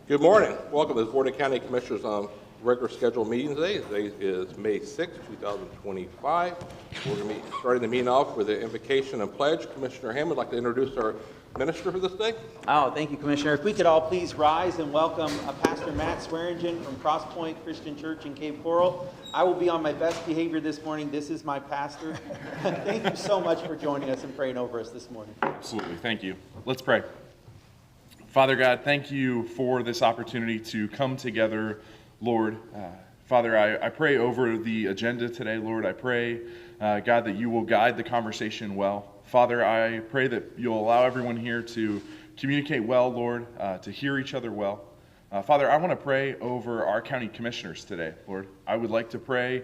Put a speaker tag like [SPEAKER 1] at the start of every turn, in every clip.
[SPEAKER 1] Good morning. Welcome to the Board of County Commissioners regular scheduled meeting today. Today is May 6, 2025. We're going to be starting the meeting off with an invocation and pledge. Commissioner Hammond would like to introduce our minister for this day.
[SPEAKER 2] Oh, thank you, Commissioner. If we could all please rise and welcome Pastor Matt Swearingen from Cross Point Christian Church in Cape Coral. I will be on my best behavior this morning. This is my pastor. Thank you so much for joining us and praying over us this morning.
[SPEAKER 3] Absolutely. Thank you. Let's pray. Father God, thank you for this opportunity to come together, Lord. Father, I pray over the agenda today, Lord. I pray, God, that you will guide the conversation well. Father, I pray that you'll allow everyone here to communicate well, Lord, to hear each other well. Father, I want to pray over our county commissioners today, Lord. I would like to pray,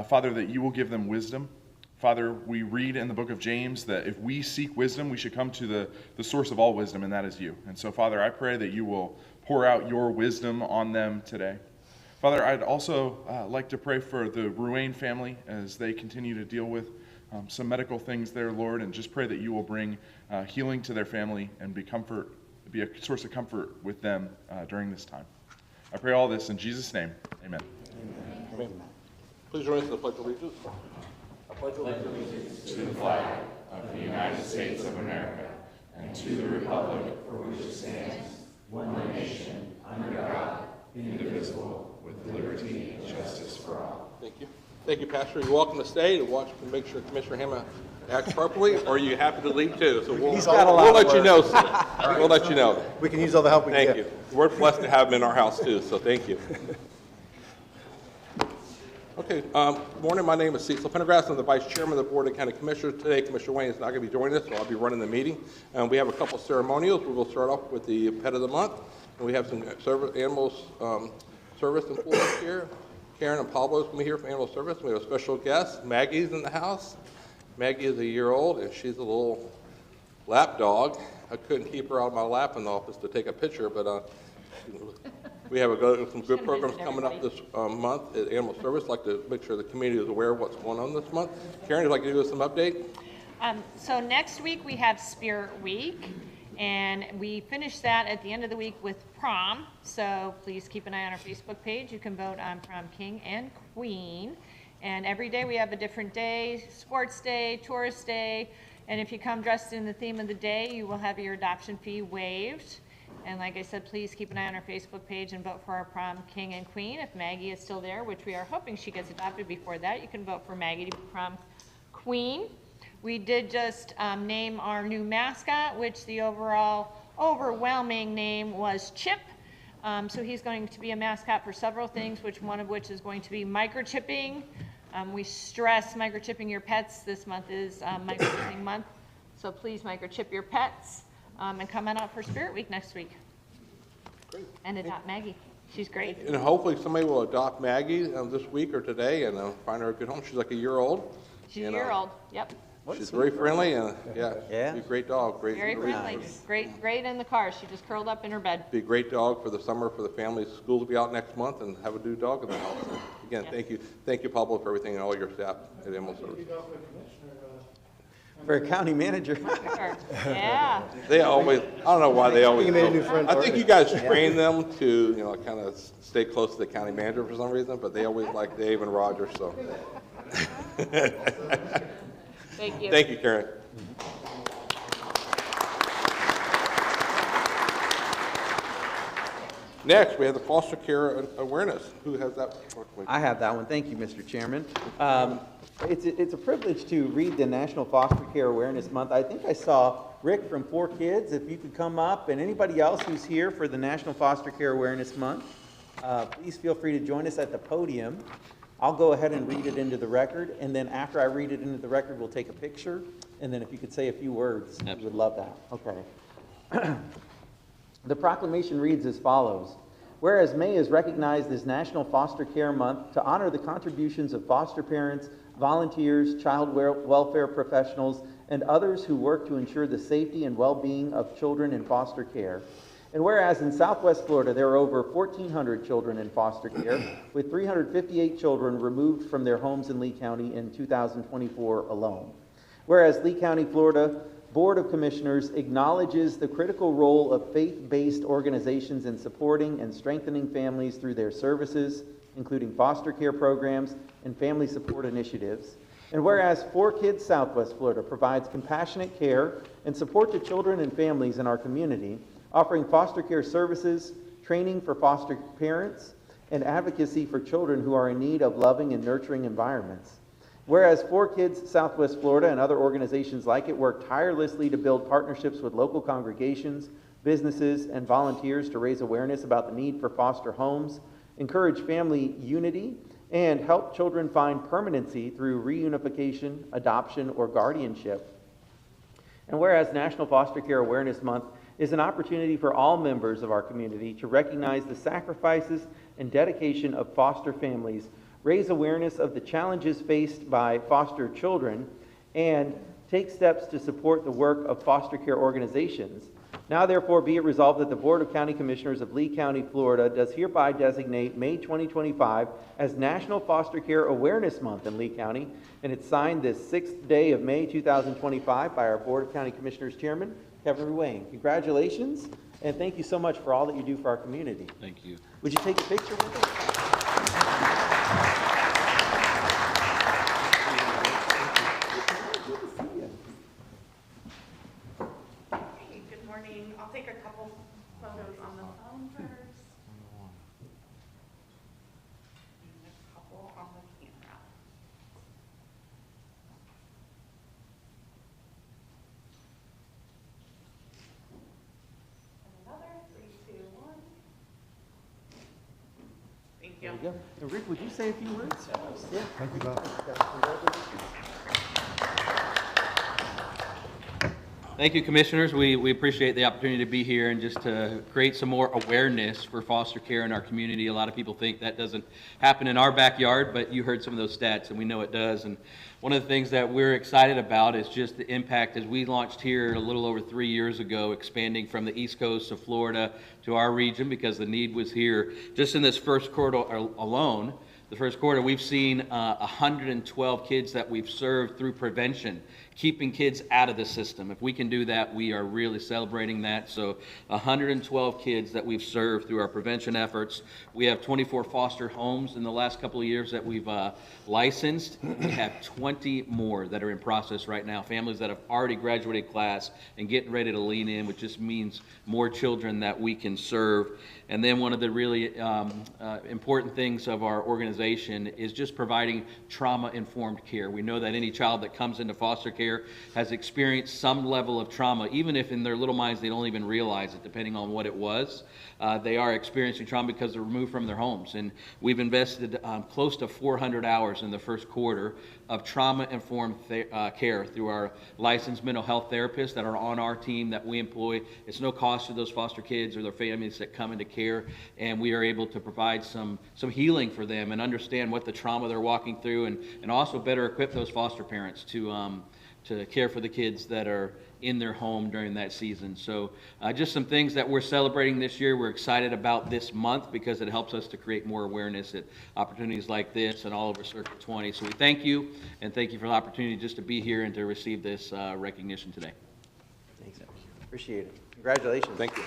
[SPEAKER 3] Father, that you will give them wisdom. Father, we read in the book of James that if we seek wisdom, we should come to the source of all wisdom, and that is you. And so, Father, I pray that you will pour out your wisdom on them today. Father, I'd also like to pray for the Ruane family as they continue to deal with some medical things there, Lord, and just pray that you will bring healing to their family and be a source of comfort with them during this time. I pray all this in Jesus' name. Amen.
[SPEAKER 1] Amen. Please join us in the Pledge of Allegiance.
[SPEAKER 3] Pledge allegiance to the flag of the United States of America and to the republic for which it stands, one nation, under God, indivisible, with liberty and justice for all.
[SPEAKER 1] Thank you. Thank you, Pastor. You're welcome to stay to watch and make sure Commissioner Hammond acts properly, or are you happy to leave too? So we'll let you know, sir. We'll let you know.
[SPEAKER 4] We can use all the help we can
[SPEAKER 1] Thank
[SPEAKER 4] get.
[SPEAKER 1] you. We're blessed to have him in our house too, so thank you. Okay, good morning. My name is Cecil Pendergrass. I'm the Vice Chairman of the Board of County Commissioners. Today, Commissioner Wayne is not going to be joining us, so I'll be running the meeting. We have a couple ceremonials. We will start off with the Pet of the Month. And we have some animals service employees here. Karen and Pablo is going to be here for animal service. We have a special guest. Maggie's in the house. Maggie is a year old, and she's a little lap dog. I couldn't keep her out of my lap in the office to take a picture, but we have some good programs coming up this month at Animal Service. I'd like to make sure the community is aware of what's going on this month. Karen, would you like to give us some update?
[SPEAKER 5] So next week we have Spirit Week, and we finish that at the end of the week with prom. So please keep an eye on our Facebook page. You can vote on prom king and queen. And every day we have a different day: sports day, tourist day. And if you come dressed in the theme of the day, you will have your adoption fee waived. And like I said, please keep an eye on our Facebook page and vote for our prom king and queen. If Maggie is still there, which we are hoping she gets adopted before that, you can vote for Maggie to be prom queen. We did just name our new mascot, which the overwhelming name was Chip. So he's going to be a mascot for several things, one of which is going to be microchipping. We stress microchipping your pets. This month is microchipping month. So please microchip your pets. And come on out for Spirit Week next week.
[SPEAKER 1] Great.
[SPEAKER 5] And adopt Maggie. She's great.
[SPEAKER 1] And hopefully somebody will adopt Maggie this week or today and find her a good home. She's like a year old.
[SPEAKER 5] She's a year old. Yep.
[SPEAKER 1] She's very friendly and
[SPEAKER 2] Yeah.
[SPEAKER 1] she's a great dog.
[SPEAKER 5] Very friendly. Great in the car. She just curled up in her bed.
[SPEAKER 1] Be a great dog for the summer for the family. School will be out next month and have a new dog in the house. So again,
[SPEAKER 5] Yeah.
[SPEAKER 1] Thank you, Pablo, for everything and all your staff at Animal Service.
[SPEAKER 2] For a county manager.
[SPEAKER 5] Yeah.
[SPEAKER 1] They always, I don't know why they always.
[SPEAKER 4] You made a new friend
[SPEAKER 1] I think
[SPEAKER 4] already.
[SPEAKER 1] you guys train them to, kind of stay close to the county manager for some reason, but they always like Dave and Roger, so.
[SPEAKER 5] Thank you.
[SPEAKER 1] Thank you, Karen. Next, we have the foster care awareness. Who has that?
[SPEAKER 2] I have that one. Thank you, Mr. Chairman. It's a privilege to read the National Foster Care Awareness Month. I think I saw Rick from 4 Kids. If you could come up, and anybody else who's here for the National Foster Care Awareness Month, please feel free to join us at the podium. I'll go ahead and read it into the record, and then after I read it into the record, we'll take a picture, and then if you could say a few words, we would love that. Okay. The proclamation reads as follows. Whereas May is recognized as National Foster Care Month to honor the contributions of foster parents, volunteers, child welfare professionals, and others who work to ensure the safety and well-being of children in foster care. And whereas in Southwest Florida, there are over 1,400 children in foster care, with 358 children removed from their homes in Lee County in 2024 alone. Whereas Lee County, Florida, Board of Commissioners acknowledges the critical role of faith-based organizations in supporting and strengthening families through their services, including foster care programs and family support initiatives. And whereas 4Kids Southwest Florida provides compassionate care and support to children and families in our community, offering foster care services, training for foster parents, and advocacy for children who are in need of loving and nurturing environments. Whereas 4Kids Southwest Florida and other organizations like it work tirelessly to build partnerships with local congregations, businesses, and volunteers to raise awareness about the need for foster homes, encourage family unity, and help children find permanency through reunification, adoption, or guardianship. And whereas National Foster Care Awareness Month is an opportunity for all members of our community to recognize the sacrifices and dedication of foster families, raise awareness of the challenges faced by foster children, and take steps to support the work of foster care organizations. Now therefore be it resolved that the Board of County Commissioners of Lee County, Florida does hereby designate May 2025 as National Foster Care Awareness Month in Lee County, and it's signed this 6th day of May 2025 by our Board of County Commissioners Chairman, Kevin Ruane. Congratulations, and thank you so much for all that you do for our community.
[SPEAKER 4] Thank you.
[SPEAKER 2] Would you take a picture with us?
[SPEAKER 6] Hey, good morning. I'll take a couple photos on the phone first. And a couple on the camera. And another, 3, 2, 1. Thank you.
[SPEAKER 2] There you go. And Rick, would you say a few words? Yeah.
[SPEAKER 7] Thank you, Bob.
[SPEAKER 4] Thank you, Commissioners. We appreciate the opportunity to be here and just to create some more awareness for foster care in our community. A lot of people think that doesn't happen in our backyard, but you heard some of those stats, and we know it does. And one of the things that we're excited about is just the impact as we launched here a little over 3 years ago, expanding from the East Coast of Florida to our region because the need was here. Just in this first quarter alone, the first quarter, we've seen 112 kids that we've served through prevention, keeping kids out of the system. If we can do that, we are really celebrating that. So 112 kids that we've served through our prevention efforts. We have 24 foster homes in the last couple of years that we've licensed. We have 20 more that are in process right now, families that have already graduated class and getting ready to lean in, which just means more children that we can serve. And then one of the really important things of our organization is just providing trauma-informed care. We know that any child that comes into foster care has experienced some level of trauma, even if in their little minds they don't even realize it, depending on what it was. They are experiencing trauma because they're removed from their homes. And we've invested close to 400 hours in the first quarter of trauma-informed care through our licensed mental health therapists that are on our team that we employ. It's no cost to those foster kids or their families that come into care, and we are able to provide some healing for them and understand what the trauma they're walking through, and also better equip those foster parents to care for the kids that are in their home during that season. So just some things that we're celebrating this year. We're excited about this month because it helps us to create more awareness at opportunities like this and all over Circuit 20. So we thank you, and thank you for the opportunity just to be here and to receive this recognition today.
[SPEAKER 2] Thanks. Appreciate it. Congratulations.
[SPEAKER 1] Thank you.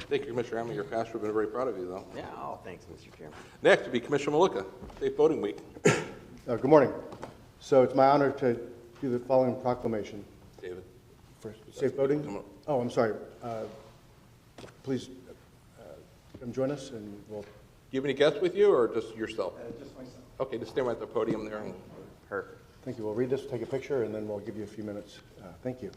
[SPEAKER 1] Thank you, Commissioner Hammond. Your pastor has been very proud of you, though.
[SPEAKER 2] Yeah, oh, thanks, Mr. Chairman.
[SPEAKER 1] Next will be Commissioner Maluka, Safe Voting Week.
[SPEAKER 7] Good morning. So it's my honor to do the following proclamation.
[SPEAKER 1] David.
[SPEAKER 7] For safe voting?
[SPEAKER 1] Come on.
[SPEAKER 7] Oh, I'm sorry. Please come join us and we'll...
[SPEAKER 1] Do you have any guests with you, or just yourself?
[SPEAKER 7] Just myself.
[SPEAKER 1] Okay, just stand right at the podium there.
[SPEAKER 2] Perfect.
[SPEAKER 7] Thank you. We'll read this, take a picture, and then we'll give you a few minutes. Thank you.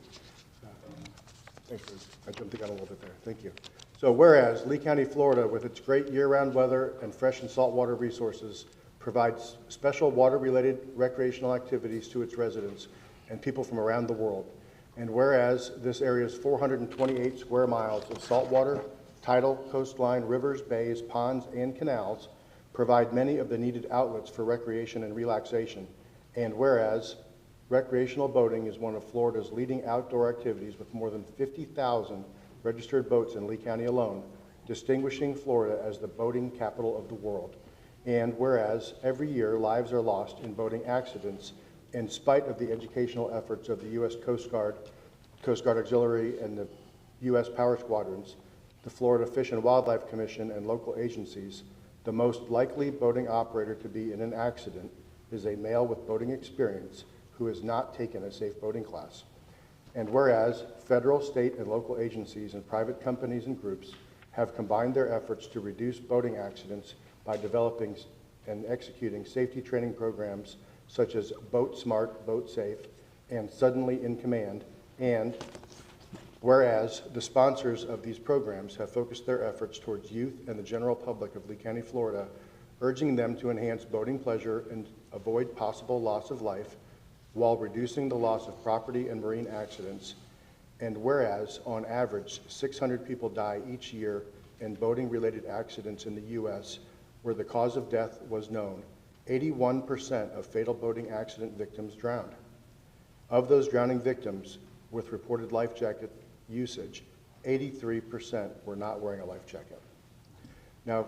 [SPEAKER 7] Thanks for, I jumped the gun a little bit there. Thank you. So whereas Lee County, Florida, with its great year-round weather and fresh and saltwater resources, provides special water-related recreational activities to its residents and people from around the world. And whereas this area's 428 square miles of saltwater, tidal, coastline, rivers, bays, ponds, and canals provide many of the needed outlets for recreation and relaxation. And whereas recreational boating is one of Florida's leading outdoor activities with more than 50,000 registered boats in Lee County alone, distinguishing Florida as the boating capital of the world. And whereas every year lives are lost in boating accidents in spite of the educational efforts of the U.S. Coast Guard Auxiliary, and the U.S. Power Squadrons, the Florida Fish and Wildlife Commission, and local agencies, the most likely boating operator to be in an accident is a male with boating experience who has not taken a safe boating class. And whereas federal, state, and local agencies and private companies and groups have combined their efforts to reduce boating accidents by developing and executing safety training programs such as Boat Smart, Boat Safe, and Suddenly in Command. And whereas the sponsors of these programs have focused their efforts towards youth and the general public of Lee County, Florida, urging them to enhance boating pleasure and avoid possible loss of life while reducing the loss of property and marine accidents. And whereas, on average, 600 people die each year in boating-related accidents in the U.S. where the cause of death was known, 81% of fatal boating accident victims drowned. Of those drowning victims with reported life jacket usage, 83% were not wearing a life jacket. Now,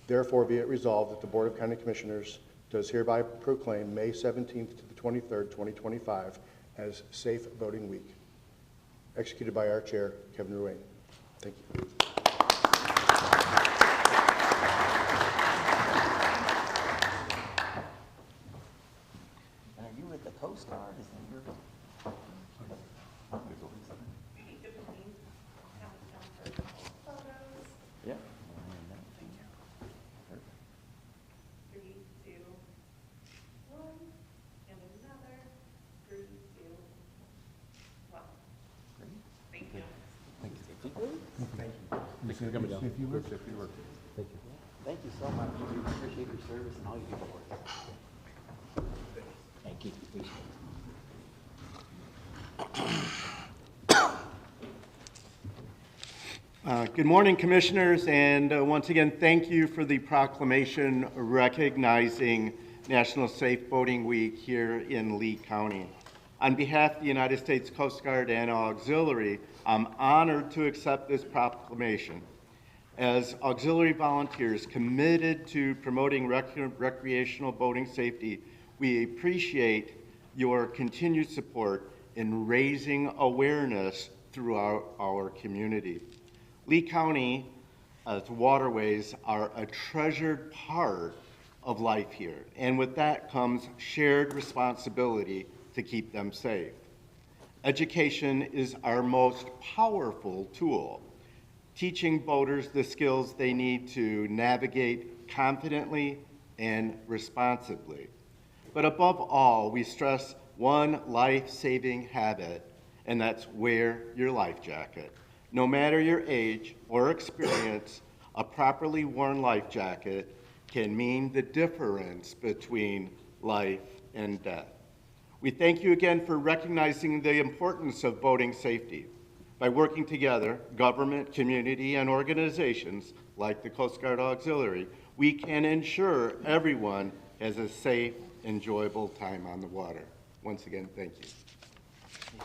[SPEAKER 7] therefore, be it resolved that the Board of County Commissioners does hereby proclaim May 17th to the 23rd, 2025 as Safe Boating Week. Executed by our chair, Kevin Ruane. Thank you.
[SPEAKER 2] Are you with the Coast Guard? Is that your... Yeah.
[SPEAKER 6] Three, two, one, and another. Three, two, one. Thank you.
[SPEAKER 2] Thank you so much. We appreciate your service and all you do for us. Thank you. Appreciate it.
[SPEAKER 8] Good morning, Commissioners, and once again, thank you for the proclamation recognizing National Safe Boating Week here in Lee County. On behalf of the United States Coast Guard and Auxiliary, I'm honored to accept this proclamation. As auxiliary volunteers committed to promoting recreational boating safety, we appreciate your continued support in raising awareness throughout our community. Lee County's waterways are a treasured part of life here, and with that comes shared responsibility to keep them safe. Education is our most powerful tool, teaching boaters the skills they need to navigate confidently and responsibly. But above all, we stress one life-saving habit, and that's wear your life jacket. No matter your age or experience, a properly worn life jacket can mean the difference between life and death. We thank you again for recognizing the importance of boating safety. By working together, government, community, and organizations like the Coast Guard Auxiliary, we can ensure everyone has a safe, enjoyable time on the water. Once again, thank you.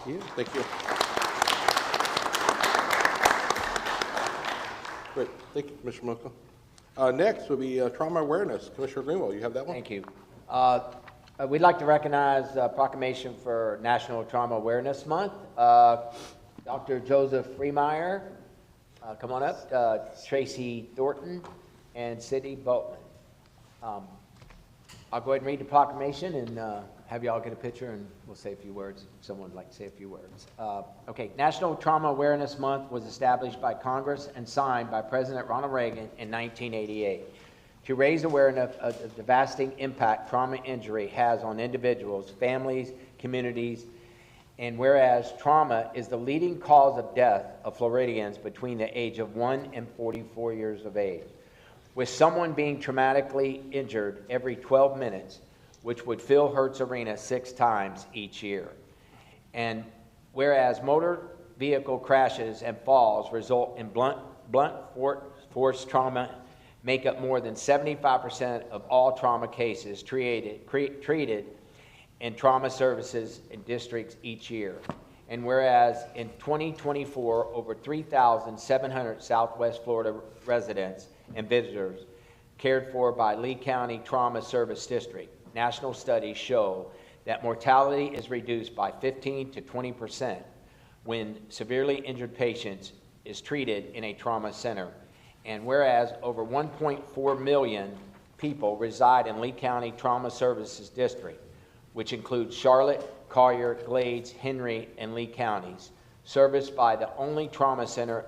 [SPEAKER 2] Thank you.
[SPEAKER 1] Thank you. Great. Thank you, Commissioner Moka. Next will be trauma awareness. Commissioner Greenwell, you have that one?
[SPEAKER 9] Thank you. We'd like to recognize proclamation for National Trauma Awareness Month. Dr. Joseph Freemeyer, come on up. Tracy Thornton and Sidney Boatman. I'll go ahead and read the proclamation and have you all get a picture and we'll say a few words if someone would like to say a few words. Okay, National Trauma Awareness Month was established by Congress and signed by President Ronald Reagan in 1988 to raise awareness of the devastating impact trauma injury has on individuals, families, communities, and whereas trauma is the leading cause of death of Floridians between the age of 1 and 44 years of age, with someone being traumatically injured every 12 minutes, which would fill Hertz Arena 6 times each year. And whereas motor vehicle crashes and falls result in blunt force trauma, make up more than 75% of all trauma cases treated in trauma services in districts each year. And whereas in 2024, over 3,700 Southwest Florida residents and visitors cared for by Lee County Trauma Service District. National studies show that mortality is reduced by 15 to 20% when severely injured patients is treated in a trauma center. And whereas over 1.4 million people reside in Lee County Trauma Services District, which includes Charlotte, Collier, Glades, Henry, and Lee counties, serviced by the only trauma center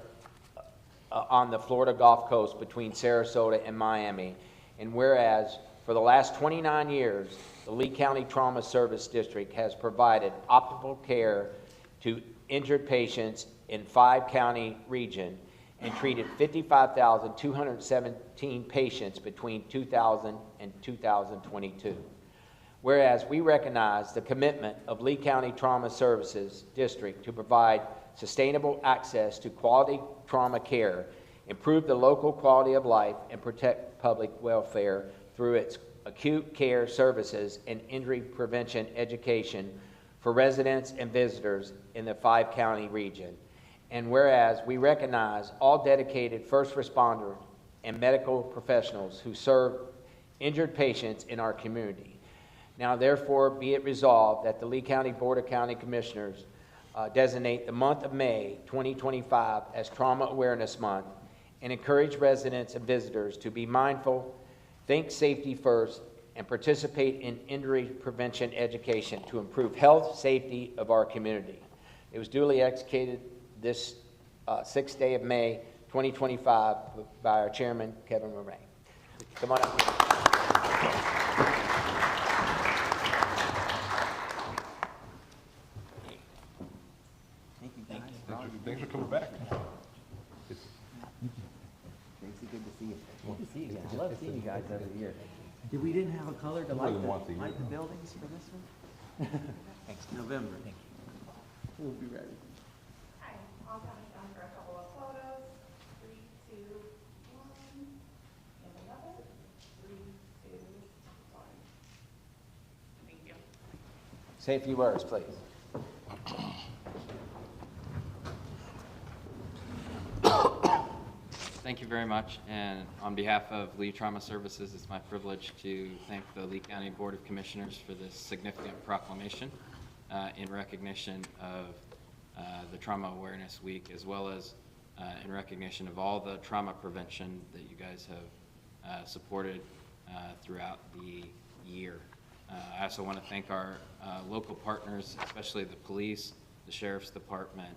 [SPEAKER 9] on the Florida Gulf Coast between Sarasota and Miami. And whereas for the last 29 years, the Lee County Trauma Service District has provided optimal care to injured patients in 5-county region and treated 55,217 patients between 2000 and 2022. Whereas we recognize the commitment of Lee County Trauma Services District to provide sustainable access to quality trauma care, improve the local quality of life, and protect public welfare through its acute care services and injury prevention education for residents and visitors in the 5-county region. And whereas we recognize all dedicated first responders and medical professionals who serve injured patients in our community. Now therefore be it resolved that the Lee County Board of County Commissioners designate the month of May 2025 as Trauma Awareness Month and encourage residents and visitors to be mindful, think safety first, and participate in injury prevention education to improve health, safety of our community. It was duly executed this 6th day of May 2025 by our chairman, Kevin Murray. Come on up.
[SPEAKER 1] Thanks for coming back.
[SPEAKER 2] Tracy, good to see you. Good to see you guys. I love seeing you guys over the years. We didn't have a color to light the buildings for this one? Thanks. November. Thank you. We'll be ready.
[SPEAKER 6] Hi, I'll count us down for a couple of photos. 3, 2, 1. And another. 3, 2, 1. Thank you.
[SPEAKER 9] Say a few words, please.
[SPEAKER 10] Thank you very much, and on behalf of Lee Trauma Services, it's my privilege to thank the Lee County Board of Commissioners for this significant proclamation in recognition of the Trauma Awareness Week, as well as in recognition of all the trauma prevention that you guys have supported throughout the year. I also want to thank our local partners, especially the police, the Sheriff's Department,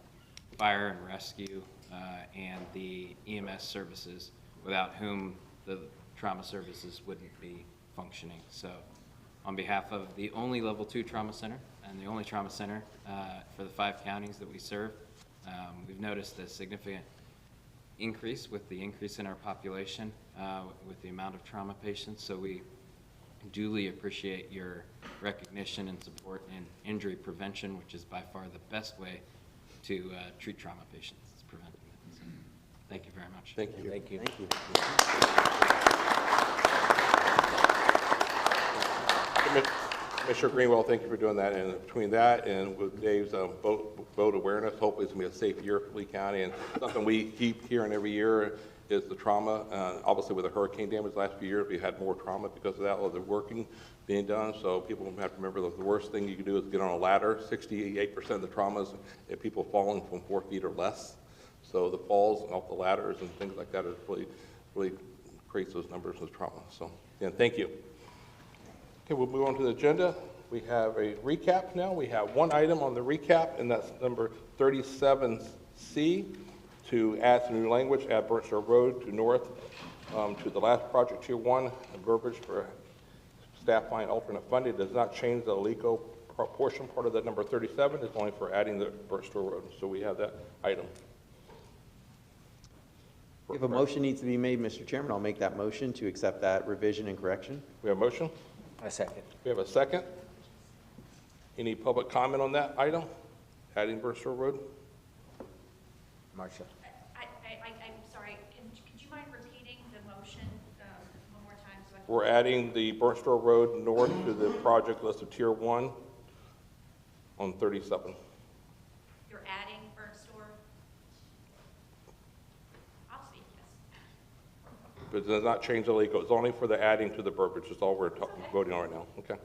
[SPEAKER 10] Fire and Rescue, and the EMS services, without whom the trauma services wouldn't be functioning. So on behalf of the only level 2 trauma center and the only trauma center for the 5 counties that we serve, we've noticed a significant increase with the increase in our population with the amount of trauma patients. So we duly appreciate your recognition and support in injury prevention, which is by far the best way to treat trauma patients. It's preventing it. So, thank you very much.
[SPEAKER 1] Thank you.
[SPEAKER 9] Thank you.
[SPEAKER 2] Thank you.
[SPEAKER 1] Commissioner Greenwell, thank you for doing that. And between that and with Dave's boat awareness, hopefully it's going to be a safe year for Lee County. And something we keep hearing every year is the trauma. Obviously, with the hurricane damage the last few years, we had more trauma because of that, or the working being done. So people have to remember that the worst thing you can do is get on a ladder. 68% of the trauma is people falling from 4 feet or less. So the falls off the ladders and things like that is really creates those numbers of trauma. So again, thank you. Okay, we'll move on to the agenda. We have a recap now. We have one item on the recap, and that's number 37C, to add some new language, add Burnsville Road to north to the last project, Tier 1, and verbiage for staff find alternate funding. It does not change the LECO portion part of that number 37. It's only for adding the Burnsville Road. So we have that item.
[SPEAKER 2] If a motion needs to be made, Mr. Chairman, I'll make that motion to accept that revision and correction.
[SPEAKER 1] We have a motion.
[SPEAKER 9] A second.
[SPEAKER 1] We have a second. Any public comment on that item, adding Burnsville Road?
[SPEAKER 9] Marcia.
[SPEAKER 6] I'm sorry, could you mind repeating the motion one more time? So
[SPEAKER 1] We're adding the Burnsville Road north to the project list of Tier 1 on 37.
[SPEAKER 6] you're adding Burnt Store? I'll speak, yes.
[SPEAKER 1] but it does not change the legal. It's only for the adding to the verbiage. That's all we're voting on right now. Okay.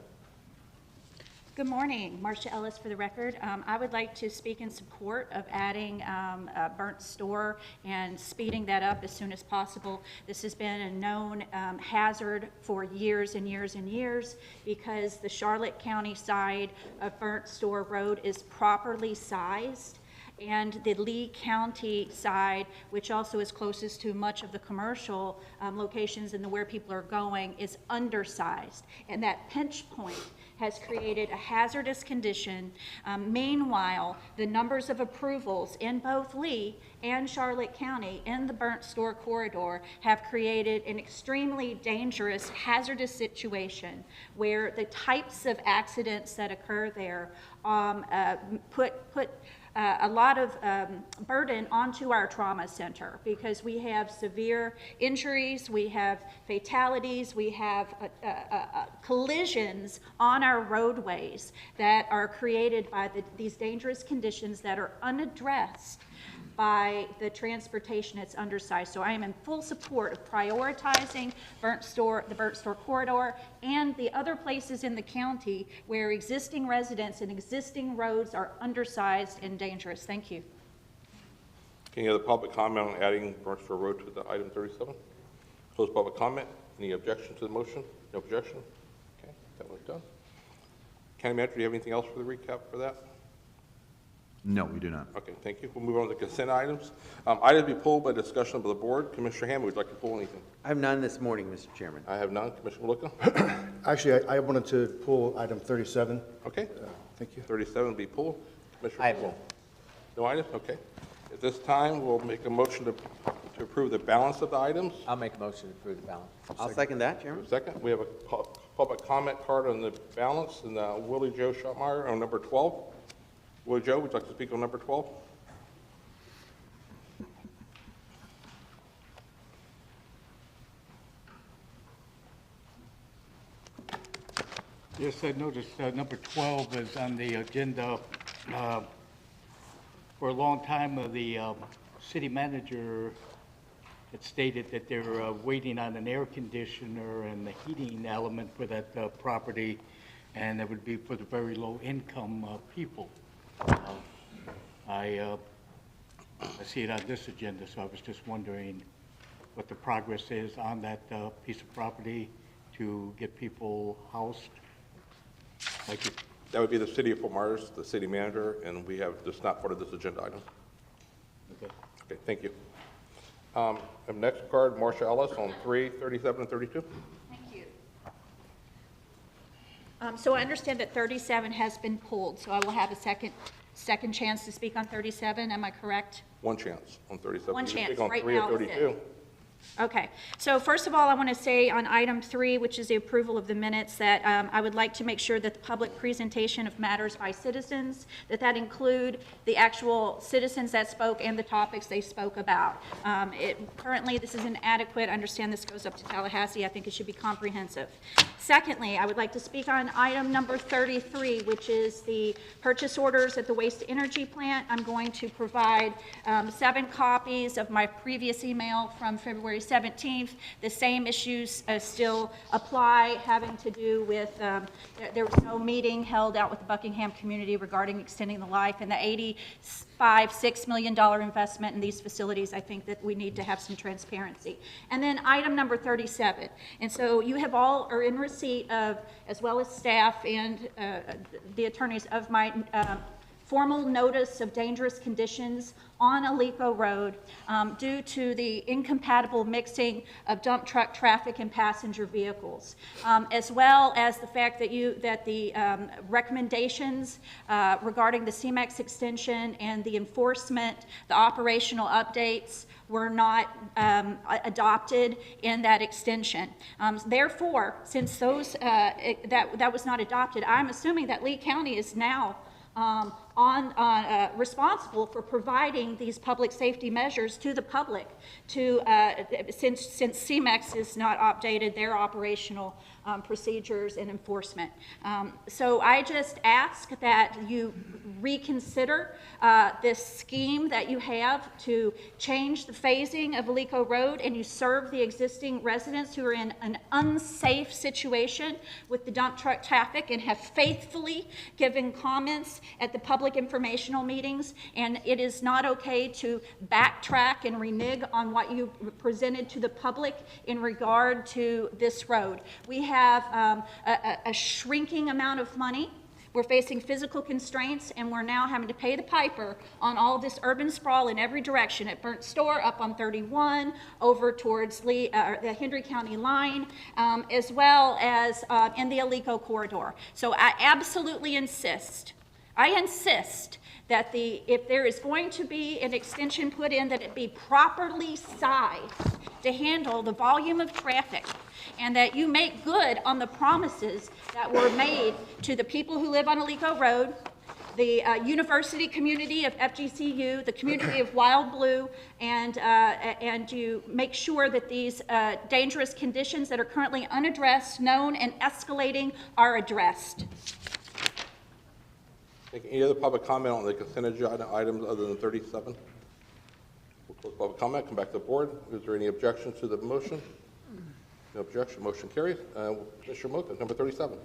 [SPEAKER 11] Good morning, Marcia Ellis for the record. I would like to speak in support of adding a burnt store and speeding that up as soon as possible. This has been a known hazard for years and years and years because the Charlotte County side of Burnt Store Road is properly sized, and the Lee County side, which also is closest to much of the commercial locations and where people are going, is undersized. And that pinch point has created a hazardous condition. Meanwhile, the numbers of approvals in both Lee and Charlotte County in the Burnt Store corridor have created an extremely dangerous, hazardous situation where the types of accidents that occur there put a lot of burden onto our trauma center because we have severe injuries, we have fatalities, we have collisions on our roadways that are created by these dangerous conditions that are unaddressed by the transportation that's undersized. So I am in full support of prioritizing the Burnt Store corridor and the other places in the county where existing residents and existing roads are undersized and dangerous. Thank you.
[SPEAKER 1] Any other public comment on adding Burnt Store Road to the item 37? Close public comment. Any objection to the motion? No objection? Okay, that one's done. County Manager, do you have anything else for the recap for that?
[SPEAKER 2] No, we do not.
[SPEAKER 1] Okay, thank you. We'll move on to the consent items. Items be pulled by discussion of the board. Commissioner Hammond, would you like to pull anything?
[SPEAKER 2] I have none this morning, Mr. Chairman.
[SPEAKER 1] I have none. Commissioner Malika?
[SPEAKER 7] Actually, I wanted to pull item 37.
[SPEAKER 1] Okay.
[SPEAKER 7] Thank you.
[SPEAKER 1] 37 will be pulled. Commissioner
[SPEAKER 9] I have
[SPEAKER 1] Poole?
[SPEAKER 9] none.
[SPEAKER 1] No items? Okay. At this time, we'll make a motion to approve the balance of the items.
[SPEAKER 9] I'll make a motion to approve the balance.
[SPEAKER 2] I'll second that, Chairman.
[SPEAKER 1] Second, we have a public comment card on the balance, and Willie Joe Schottmeyer on number 12. Willie Joe, would you like to speak on number 12?
[SPEAKER 12] Yes, I noticed number 12 is on the agenda. For a long time, the city manager had stated that they're waiting on an air conditioner and the heating element for that property, and that would be for the very low-income people. I see it on this agenda, so I was just wondering what the progress is on that piece of property to get people housed. Thank you.
[SPEAKER 1] That would be the city of Fort Myers, the city manager, and we have, this not part of this agenda item.
[SPEAKER 12] Okay.
[SPEAKER 1] Okay, thank you. Next card, Marcia Ellis on 3, 37, and 32.
[SPEAKER 11] Thank you. So I understand that 37 has been pulled, so I will have a second chance to speak on 37. Am I correct?
[SPEAKER 1] One chance on 37.
[SPEAKER 11] One
[SPEAKER 1] You can
[SPEAKER 11] chance.
[SPEAKER 1] speak on
[SPEAKER 11] Right
[SPEAKER 1] 3
[SPEAKER 11] now
[SPEAKER 1] or
[SPEAKER 11] is it.
[SPEAKER 1] 32.
[SPEAKER 11] Okay, so first of all, I want to say on item 3, which is the approval of the minutes, that I would like to make sure that the public presentation of matters by citizens, that include the actual citizens that spoke and the topics they spoke about. Currently, this is inadequate. I understand this goes up to Tallahassee. I think it should be comprehensive. Secondly, I would like to speak on item number 33, which is the purchase orders at the waste energy plant. I'm going to provide 7 copies of my previous email from February 17th. The same issues still apply, having to do with, there was no meeting held out with the Buckingham community regarding extending the life, and the $6 million investment in these facilities. I think that we need to have some transparency. And then item number 37. And so you have all are in receipt of, as well as staff and the attorneys, of my formal notice of dangerous conditions on Alico Road due to the incompatible mixing of dump truck traffic and passenger vehicles, as well as the fact that the recommendations regarding the CMEX extension and the enforcement, the operational updates were not adopted in that extension. Therefore, since those that was not adopted, I'm assuming that Lee County is now responsible for providing these public safety measures to the public to, since CMEX is not updated their operational procedures and enforcement. So I just ask that you reconsider this scheme that you have to change the phasing of Alico Road, and you serve the existing residents who are in an unsafe situation with the dump truck traffic and have faithfully given comments at the public informational meetings. And it is not okay to backtrack and renege on what you presented to the public in regard to this road. We have a shrinking amount of money. We're facing physical constraints, and we're now having to pay the piper on all this urban sprawl in every direction, at Burnt Store, up on 31, over towards the Hendry County line, as well as in the Alico corridor. So I absolutely insist, that if there is going to be an extension put in, that it be properly sized to handle the volume of traffic, and that you make good on the promises that were made to the people who live on Alico Road, the university community of FGCU, the community of Wild Blue, and to make sure that these dangerous conditions that are currently unaddressed, known, and escalating are addressed.
[SPEAKER 1] Any other public comment on the consent agenda items other than 37? We'll close public comment, come back to the board. Is there any objection to the motion? No objection, motion carries. Commissioner Mota, number 37.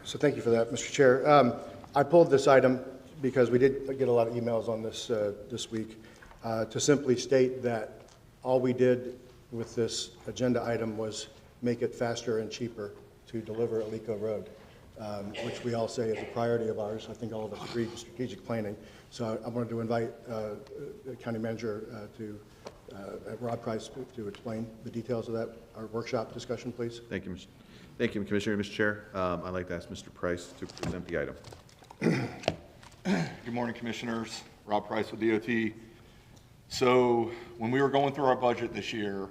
[SPEAKER 7] So thank you for that, Mr. Chair. I pulled this item because we did get a lot of emails on this this week, to simply state that all we did with this agenda item was make it faster and cheaper to deliver Alico Road, which we all say is a priority of ours. I think all of us agree with strategic planning. So I wanted to invite the County Manager Rob Price to explain the details of that, our workshop discussion, please.
[SPEAKER 13] Thank you, Commissioner. Mr. Chair, I'd like to ask Mr. Price to present the item.
[SPEAKER 3] Good morning, Commissioners. Rob Price with DOT. So when we were going through our budget this year,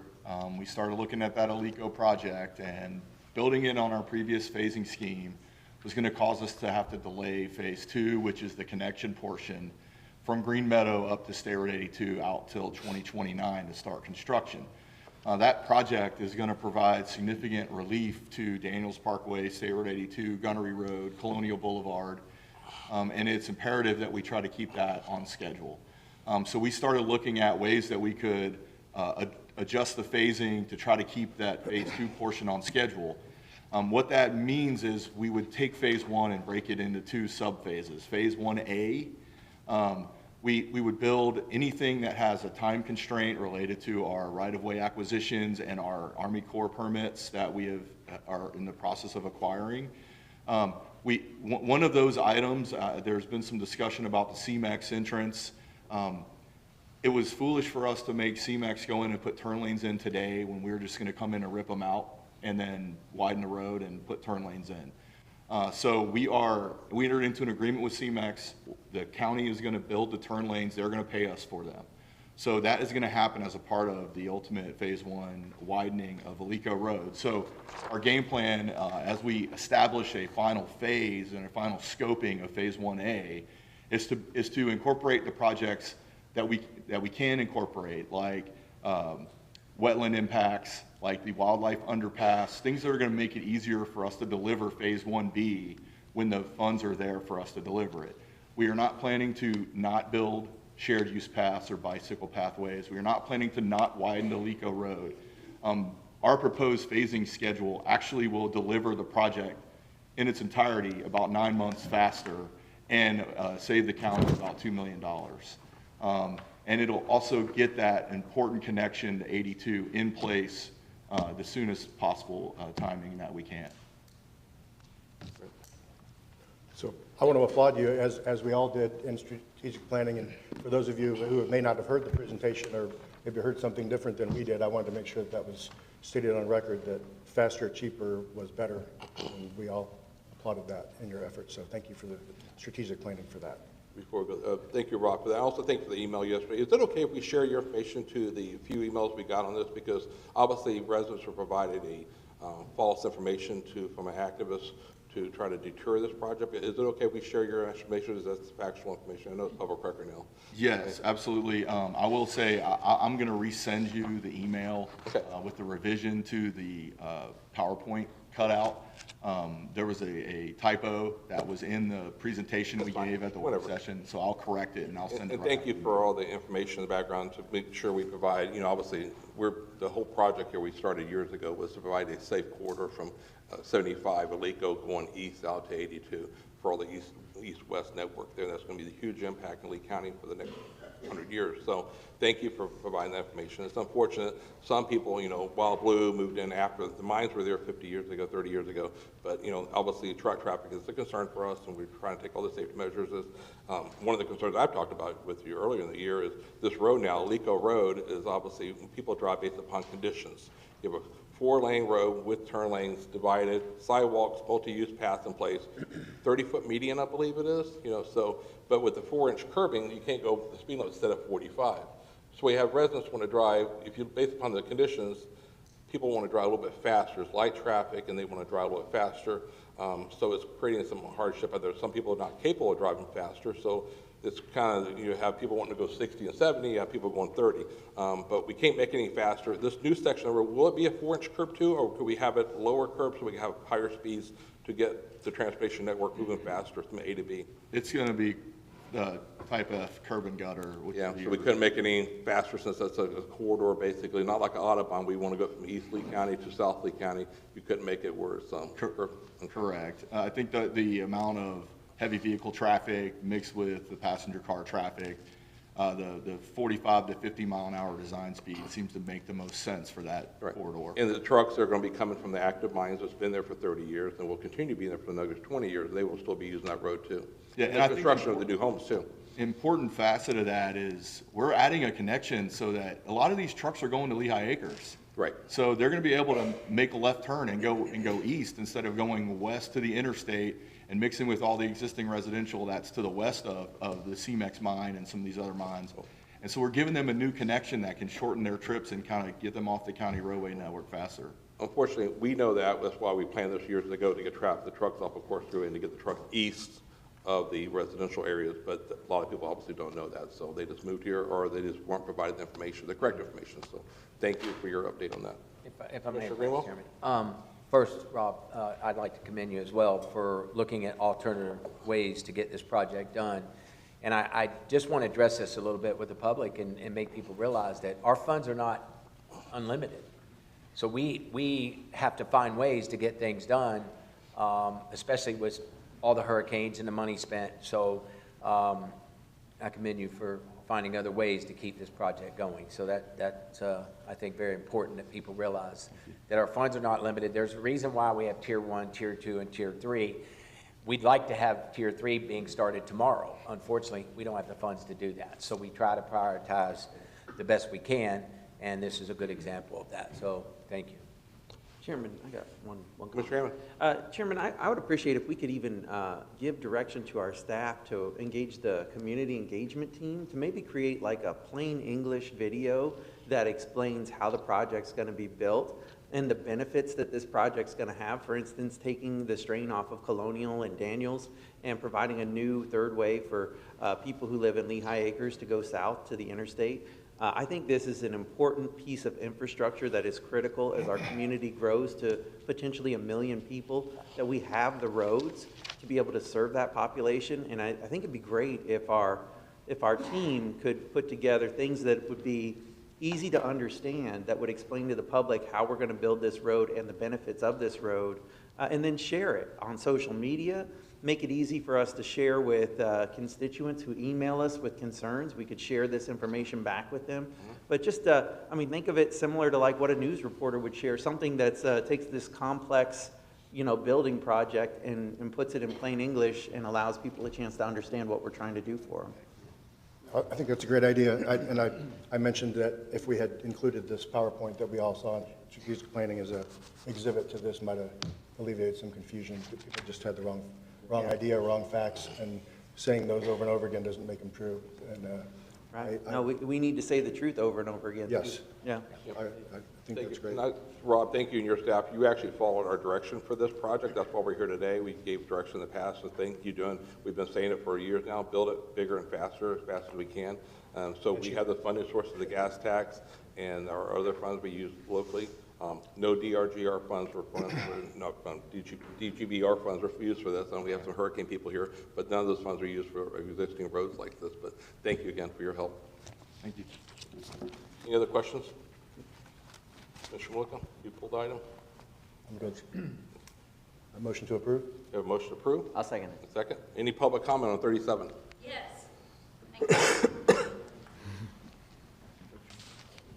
[SPEAKER 3] we started looking at that Alico project, and building it on our previous phasing scheme was going to cause us to have to delay phase 2, which is the connection portion from Green Meadow up to State Road 82 out till 2029 to start construction. That project is going to provide significant relief to Daniels Parkway, State Road 82, Gunnery Road, Colonial Boulevard, and it's imperative that we try to keep that on schedule. So we started looking at ways that we could adjust the phasing to try to keep that phase 2 portion on schedule. What that means is we would take phase 1 and break it into 2 sub-phases. Phase 1A, we would build anything that has a time constraint related to our right-of-way acquisitions and our Army Corps permits that we are in the process of acquiring. One of those items, there's been some discussion about the CMEX entrance. It was foolish for us to make CMEX go in and put turn lanes in today when we were just going to come in and rip them out and then widen the road and put turn lanes in. So we entered into an agreement with CMEX. The county is going to build the turn lanes. They're going to pay us for them. So that is going to happen as a part of the ultimate phase 1 widening of Alico Road. So our game plan, as we establish a final phase and a final scoping of phase 1A, is to incorporate the projects that we can incorporate, like wetland impacts, like the wildlife underpass, things that are going to make it easier for us to deliver phase 1B when the funds are there for us to deliver it. We are not planning to not build shared use paths or bicycle pathways. We are not planning to not widen Alico Road. Our proposed phasing schedule actually will deliver the project in its entirety about 9 months faster and save the county about $2 million. And it'll also get that important connection to 82 in place the soonest possible timing that we can.
[SPEAKER 7] So I want to applaud you, as we all did in strategic planning. And for those of you who may not have heard the presentation or maybe heard something different than we did, I wanted to make sure that was stated on record, that faster, cheaper was better. And we all applauded that in your efforts. So thank you for the strategic planning for that.
[SPEAKER 1] Before we go, thank you, Rob, for that. I also thank you for the email yesterday. Is it okay if we share your information to the few emails we got on this? Because obviously residents were provided a false information from an activist to try to deter this project. Is it okay if we share your information? Is that factual information? I know it's public record now.
[SPEAKER 3] Yes, absolutely. I will say, I'm going to resend you the email with the revision to the PowerPoint cutout. There was a typo that was in the presentation we gave at the work session, so I'll correct it and I'll send it
[SPEAKER 1] And
[SPEAKER 3] right
[SPEAKER 1] thank
[SPEAKER 3] out
[SPEAKER 1] you
[SPEAKER 3] to you.
[SPEAKER 1] for all the information in the background to make sure we provide, obviously, the whole project here we started years ago was to provide a safe corridor from 75 Alico going east out to 82 for all the east-west network there. That's going to be the huge impact in Lee County for the next 100 years. So thank you for providing that information. It's unfortunate some people, Wild Blue moved in after the mines were there 50 years ago, 30 years ago. But obviously truck traffic is a concern for us, and we're trying to take all the safety measures. One of the concerns I've talked about with you earlier in the year is this road now, Alico Road, is obviously people drive based upon conditions. You have a 4-lane road with turn lanes divided, sidewalks, multi-use paths in place, 30-foot median, I believe it is. But with the 4-inch curbing, you can't go the speed limit instead of 45. So we have residents want to drive, based upon the conditions, people want to drive a little bit faster. There's light traffic, and they want to drive a little bit faster. So it's creating some hardship. Some people are not capable of driving faster, so it's kind of, you have people wanting to go 60 and 70, you have people going 30. But we can't make it any faster. This new section of road, will it be a 4-inch curb too, or could we have it lower curb so we can have higher speeds to get the transportation network moving faster from A to B?
[SPEAKER 3] It's going to be the type of curb and gutter.
[SPEAKER 1] Yeah, so we couldn't make it any faster since that's a corridor, basically, not like an Autobahn. We want to go from East Lee County to South Lee County. You couldn't make it where it's
[SPEAKER 3] Correct. I think that the amount of heavy vehicle traffic mixed with the passenger car traffic, the 45 to 50 mile an hour design speed seems to make the most sense for that corridor.
[SPEAKER 1] And the trucks are going to be coming from the active mines that's been there for 30 years and will continue to be there for another 20 years. They will still be using that road too.
[SPEAKER 3] Yeah,
[SPEAKER 1] and the construction of the new homes too.
[SPEAKER 3] Important facet of that is we're adding a connection so that a lot of these trucks are going to Lehigh Acres.
[SPEAKER 1] Right.
[SPEAKER 3] So they're going to be able to make a left turn and go east instead of going west to the interstate and mixing with all the existing residential that's to the west of the CMEX mine and some of these other mines. And so we're giving them a new connection that can shorten their trips and kind of get them off the county roadway network faster.
[SPEAKER 1] Unfortunately, we know that. That's why we planned this years ago to get the trucks off of Course Through and to get the trucks east of the residential areas. But a lot of people obviously don't know that. So they just moved here or they just weren't provided the information, the correct information. So thank you for your update on that.
[SPEAKER 9] If I may,
[SPEAKER 1] Mr. Greenwell?
[SPEAKER 9] Chairman. First, Rob, I'd like to commend you as well for looking at alternative ways to get this project done. And I just want to address this a little bit with the public and make people realize that our funds are not unlimited. So we have to find ways to get things done, especially with all the hurricanes and the money spent. So I commend you for finding other ways to keep this project going. So that's, I think, very important that people realize that our funds are not limited. There's a reason why we have Tier 1, Tier 2, and Tier 3. We'd like to have Tier 3 being started tomorrow. Unfortunately, we don't have the funds to do that. So we try to prioritize the best we can, and this is a good example of that. So thank you.
[SPEAKER 2] Chairman, I got one
[SPEAKER 1] Mr. Hammond?
[SPEAKER 2] Chairman, I would appreciate if we could even give direction to our staff to engage the community engagement team to maybe create like a plain English video that explains how the project's going to be built and the benefits that this project's going to have. For instance, taking the strain off of Colonial and Daniels and providing a new third way for people who live in Lehigh Acres to go south to the interstate. I think this is an important piece of infrastructure that is critical as our community grows to potentially 1 million people, that we have the roads to be able to serve that population. And I think it'd be great if our team could put together things that would be easy to understand, that would explain to the public how we're going to build this road and the benefits of this road, and then share it on social media. Make it easy for us to share with constituents who email us with concerns. We could share this information back with them. But just, think of it similar to like what a news reporter would share, something that takes this complex, building project and puts it in plain English and allows people a chance to understand what we're trying to do for them.
[SPEAKER 7] I think that's a great idea. I mentioned that if we had included this PowerPoint that we all saw in strategic planning as an exhibit to this, might have alleviated some confusion. People just had the wrong idea, wrong facts, and saying those over and over again doesn't make them true. And
[SPEAKER 2] Right.
[SPEAKER 7] I-
[SPEAKER 2] No, we need to say the truth over and over again.
[SPEAKER 7] Yes.
[SPEAKER 2] Yeah.
[SPEAKER 7] I think that's great.
[SPEAKER 1] And Rob, thank you and your staff. You actually followed our direction for this project. That's why we're here today. We gave direction in the past, so thank you doing. We've been saying it for years now, build it bigger and faster, as fast as we can. So we have the funding sources, the gas tax, and our other funds we use locally. No DRGR funds were DGBR funds were used for this, and we have some hurricane people here, but none of those funds are used for existing roads like this. But thank you again for your help.
[SPEAKER 3] Thank you.
[SPEAKER 1] Any other questions? Mr. Malika, you pulled the item?
[SPEAKER 7] I'm good. A motion to approve?
[SPEAKER 1] You have a motion to approve?
[SPEAKER 2] I'll second it.
[SPEAKER 1] A second. Any public comment on 37?
[SPEAKER 11] Yes.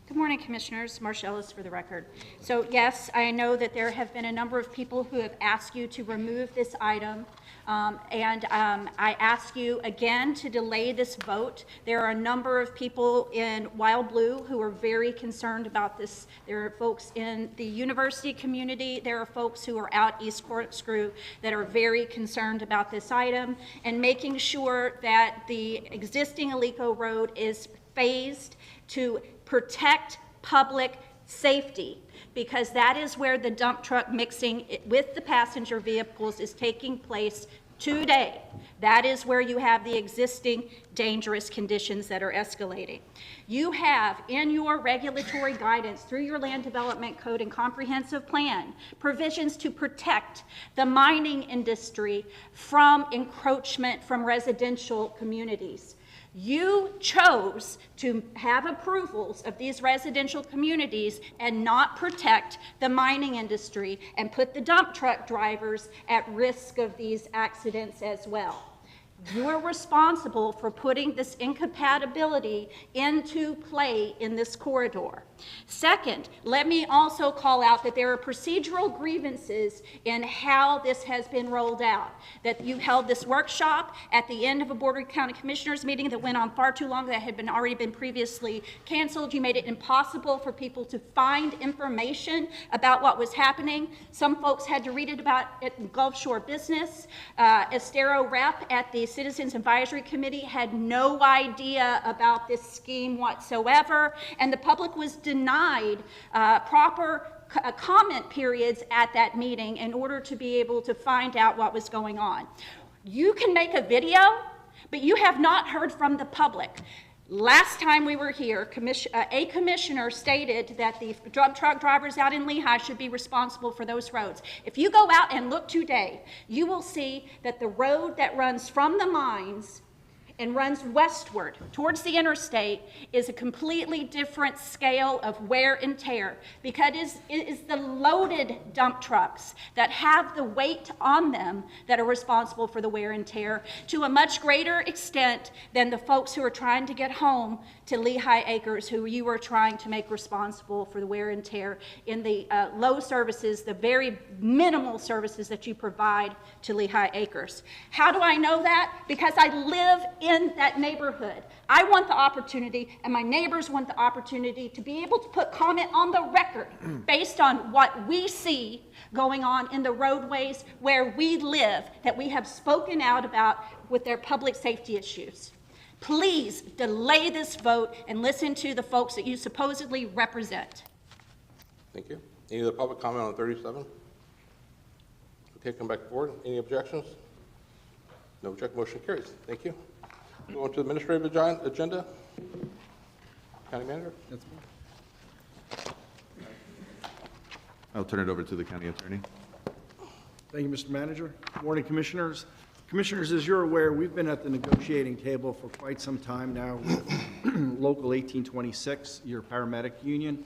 [SPEAKER 11] Good morning, Commissioners. Marcia Ellis for the record. So yes, I know that there have been a number of people who have asked you to remove this item, and I ask you again to delay this vote. There are a number of people in Wild Blue who are very concerned about this. There are folks in the university community. There are folks who are out East Corkscrew that are very concerned about this item, and making sure that the existing Alico Road is phased to protect public safety, because that is where the dump truck mixing with the passenger vehicles is taking place today. That is where you have the existing dangerous conditions that are escalating. You have in your regulatory guidance through your land development code and comprehensive plan provisions to protect the mining industry from encroachment from residential communities. You chose to have approvals of these residential communities and not protect the mining industry and put the dump truck drivers at risk of these accidents as well. You're responsible for putting this incompatibility into play in this corridor. Second, let me also call out that there are procedural grievances in how this has been rolled out. That you held this workshop at the end of a Board of County Commissioners meeting that went on far too long, that had already been previously canceled. You made it impossible for people to find information about what was happening. Some folks had to read it about it in Gulf Shore Business. Estero rep at the Citizens Advisory Committee had no idea about this scheme whatsoever, and the public was denied proper comment periods at that meeting in order to be able to find out what was going on. You can make a video, but you have not heard from the public. Last time we were here, a commissioner stated that the dump truck drivers out in Lehigh should be responsible for those roads. If you go out and look today, you will see that the road that runs from the mines and runs westward towards the interstate is a completely different scale of wear and tear, because it is the loaded dump trucks that have the weight on them that are responsible for the wear and tear to a much greater extent than the folks who are trying to get home to Lehigh Acres, who you are trying to make responsible for the wear and tear in the low services, the very minimal services that you provide to Lehigh Acres. How do I know that? Because I live in that neighborhood. I want the opportunity, and my neighbors want the opportunity, to be able to put comment on the record based on what we see going on in the roadways where we live, that we have spoken out about with their public safety issues. Please delay this vote and listen to the folks that you supposedly represent.
[SPEAKER 1] Thank you. Any other public comment on 37? Okay, come back forward. Any objections? No objection, motion carries. Thank you. Go on to the administrative agenda. County Manager?
[SPEAKER 13] I'll turn it over to the county attorney.
[SPEAKER 14] Thank you, Mr. Manager. Good morning, Commissioners. Commissioners, as you're aware, we've been at the negotiating table for quite some time now with Local 1826, your paramedic union.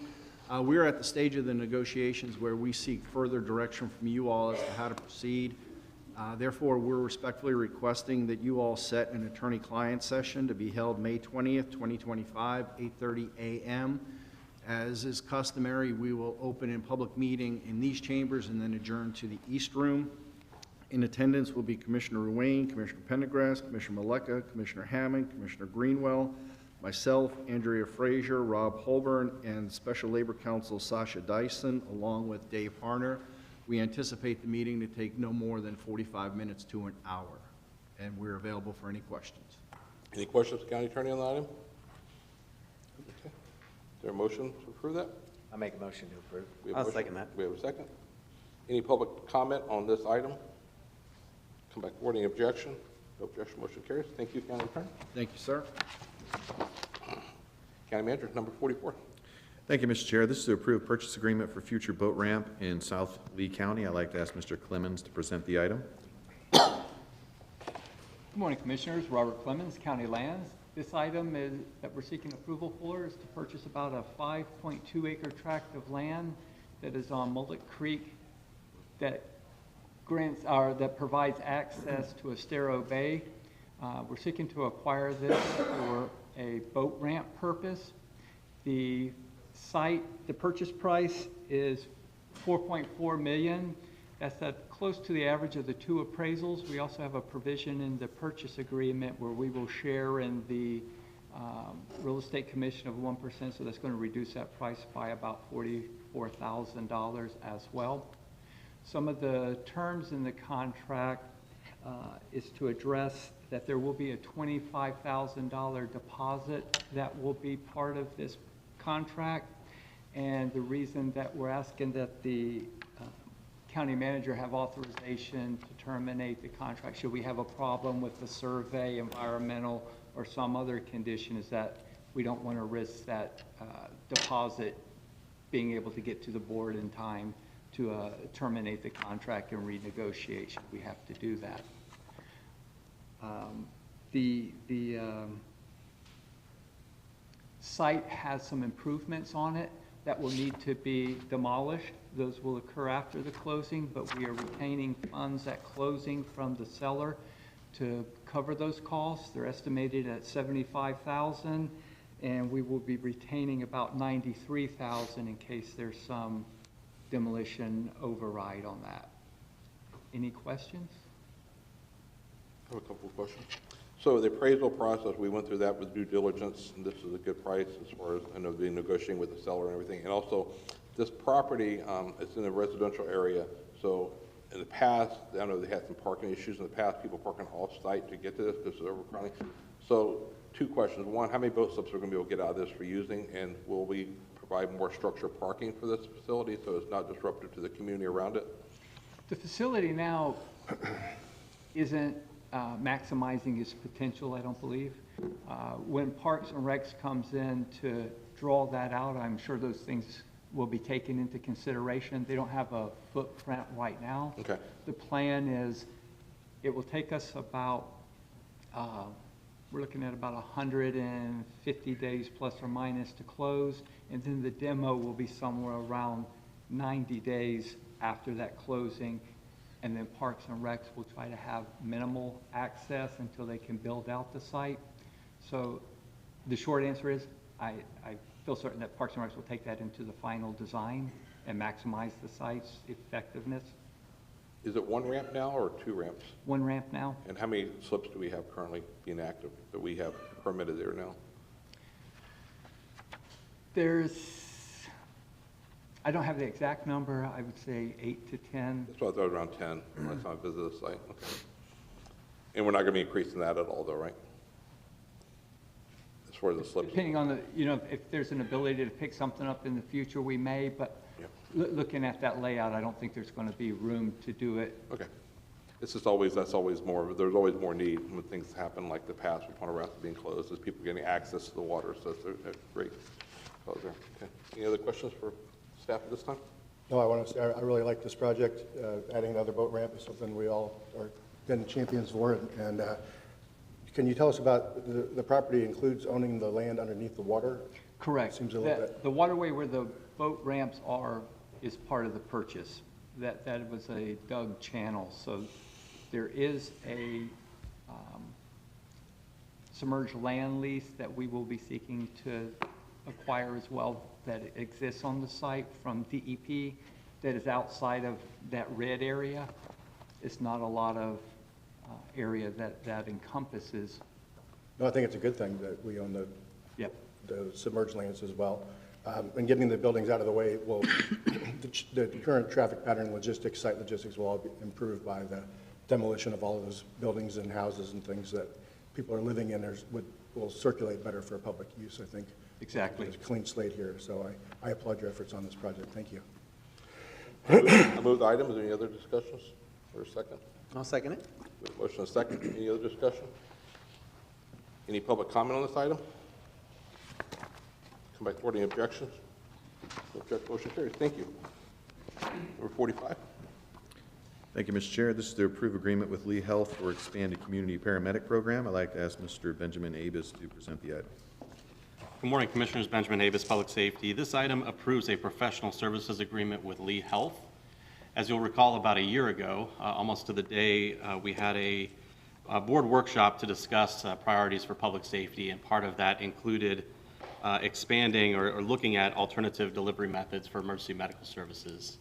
[SPEAKER 14] We're at the stage of the negotiations where we seek further direction from you all as to how to proceed. Therefore, we're respectfully requesting that you all set an attorney-client session to be held May 20th, 2025, 8:30 a.m. As is customary, we will open in public meeting in these chambers and then adjourn to the East Room. In attendance will be Commissioner Ruane, Commissioner Pendergrass, Commissioner Maleka, Commissioner Hammond, Commissioner Greenwell, myself, Andrea Frazier, Rob Holborn, and Special Labor Counsel Sasha Dyson, along with Dave Harner. We anticipate the meeting to take no more than 45 minutes to an hour, and we're available for any questions.
[SPEAKER 1] Any questions, County Attorney, on the item? there a motion to approve that?
[SPEAKER 9] I make a motion to approve.
[SPEAKER 1] We have a
[SPEAKER 2] I'll
[SPEAKER 1] motion.
[SPEAKER 2] second that.
[SPEAKER 1] We have a second. Any public comment on this item? Come back forward, any objection? No objection, motion carries. Thank you, County Attorney.
[SPEAKER 14] Thank you, sir.
[SPEAKER 1] County Manager, number 44.
[SPEAKER 13] Thank you, Mr. Chair. This is to approve purchase agreement for future boat ramp in South Lee County. I'd like to ask Mr. Clemens to present the item.
[SPEAKER 15] Good morning, Commissioners. Robert Clemens, County Lands. This item that we're seeking approval for is to purchase about a 5.2 acre tract of land that is on Mullet Creek that provides access to Estero Bay. We're seeking to acquire this for a boat ramp purpose. The purchase price is $4.4 million. That's close to the average of the two appraisals. We also have a provision in the purchase agreement where we will share in the real estate commission of 1%, so that's going to reduce that price by about $44,000 as well. Some of the terms in the contract is to address that there will be a $25,000 deposit that will be part of this contract. And the reason that we're asking that the county manager have authorization to terminate the contract should we have a problem with the survey, environmental, or some other condition is that we don't want to risk that deposit being able to get to the board in time to terminate the contract and renegotiate should we have to do that. The site has some improvements on it that will need to be demolished. Those will occur after the closing, but we are retaining funds at closing from the seller to cover those costs. They're estimated at $75,000, and we will be retaining about $93,000 in case there's some demolition override on that. Any questions?
[SPEAKER 1] I have a couple of questions. So the appraisal process, we went through that with due diligence, and this is a good price as far as, I know, the negotiating with the seller and everything. And also, this property, it's in a residential area, so in the past, I know they had some parking issues in the past, people parking off-site to get to this because of overcrowding. So, two questions. One, how many boat slips are going to be able to get out of this for using, and will we provide more structured parking for this facility so it's not disruptive to the community around it?
[SPEAKER 15] The facility now isn't maximizing its potential, I don't believe. When Parks and Recs comes in to draw that out, I'm sure those things will be taken into consideration. They don't have a footprint right now.
[SPEAKER 1] Okay.
[SPEAKER 15] The plan is it will take us about, we're looking at about 150 days plus or minus to close, and then the demo will be somewhere around 90 days after that closing. And then Parks and Recs will try to have minimal access until they can build out the site. So the short answer is I feel certain that Parks and Recs will take that into the final design and maximize the site's effectiveness.
[SPEAKER 1] Is it one ramp now or two ramps?
[SPEAKER 15] One ramp now.
[SPEAKER 1] And how many slips do we have currently being active that we have permitted there now?
[SPEAKER 15] I don't have the exact number. I would say 8 to 10.
[SPEAKER 1] That's what I thought, around 10 last time I visited the site. Okay. And we're not going to be increasing that at all, though, right? As far as the slips?
[SPEAKER 15] Depending on if there's an ability to pick something up in the future, we may, but looking at that layout, I don't think there's going to be room to do it.
[SPEAKER 1] Okay. It's just always, that's always more, there's always more need when things happen like the past with Ponte Rasta being closed, is people getting access to the water, so it's a great cause there. Okay. Any other questions for staff at this time?
[SPEAKER 7] No, I want to say I really like this project. Adding another boat ramp is something we all are been champions for. And can you tell us about the property includes owning the land underneath the water?
[SPEAKER 15] Correct.
[SPEAKER 7] Seems a little bit.
[SPEAKER 15] The waterway where the boat ramps are is part of the purchase. That was a dug channel. So there is a submerged land lease that we will be seeking to acquire as well that exists on the site from DEP that is outside of that red area. It's not a lot of area that encompasses.
[SPEAKER 7] No, I think it's a good thing that we own
[SPEAKER 15] Yep.
[SPEAKER 7] the submerged lands as well. And getting the buildings out of the way will, the current traffic pattern logistics, site logistics will all be improved by the demolition of all of those buildings and houses and things that people are living in will circulate better for public use, I think.
[SPEAKER 12] Exactly.
[SPEAKER 7] It's a clean slate here, so I applaud your efforts on this project. Thank you.
[SPEAKER 1] I move the item. Is there any other discussions? For a second.
[SPEAKER 2] I'll second it.
[SPEAKER 1] We have a motion and a second. Any other discussion? Any public comment on this item? Come back forward. Any objections? No objection. Motion carries. Thank you. Number 45.
[SPEAKER 13] Thank you, Mr. Chair. This is to approve agreement with Lee Health for expanded community paramedic program. I'd like to ask Mr. Benjamin Abus to present the item.
[SPEAKER 16] Good morning, Commissioners. Benjamin Davis, Public Safety. This item approves a professional services agreement with Lee Health. As you'll recall, about a year ago, almost to the day, we had a board workshop to discuss priorities for public safety, and part of that included expanding or looking at alternative delivery methods for emergency medical services.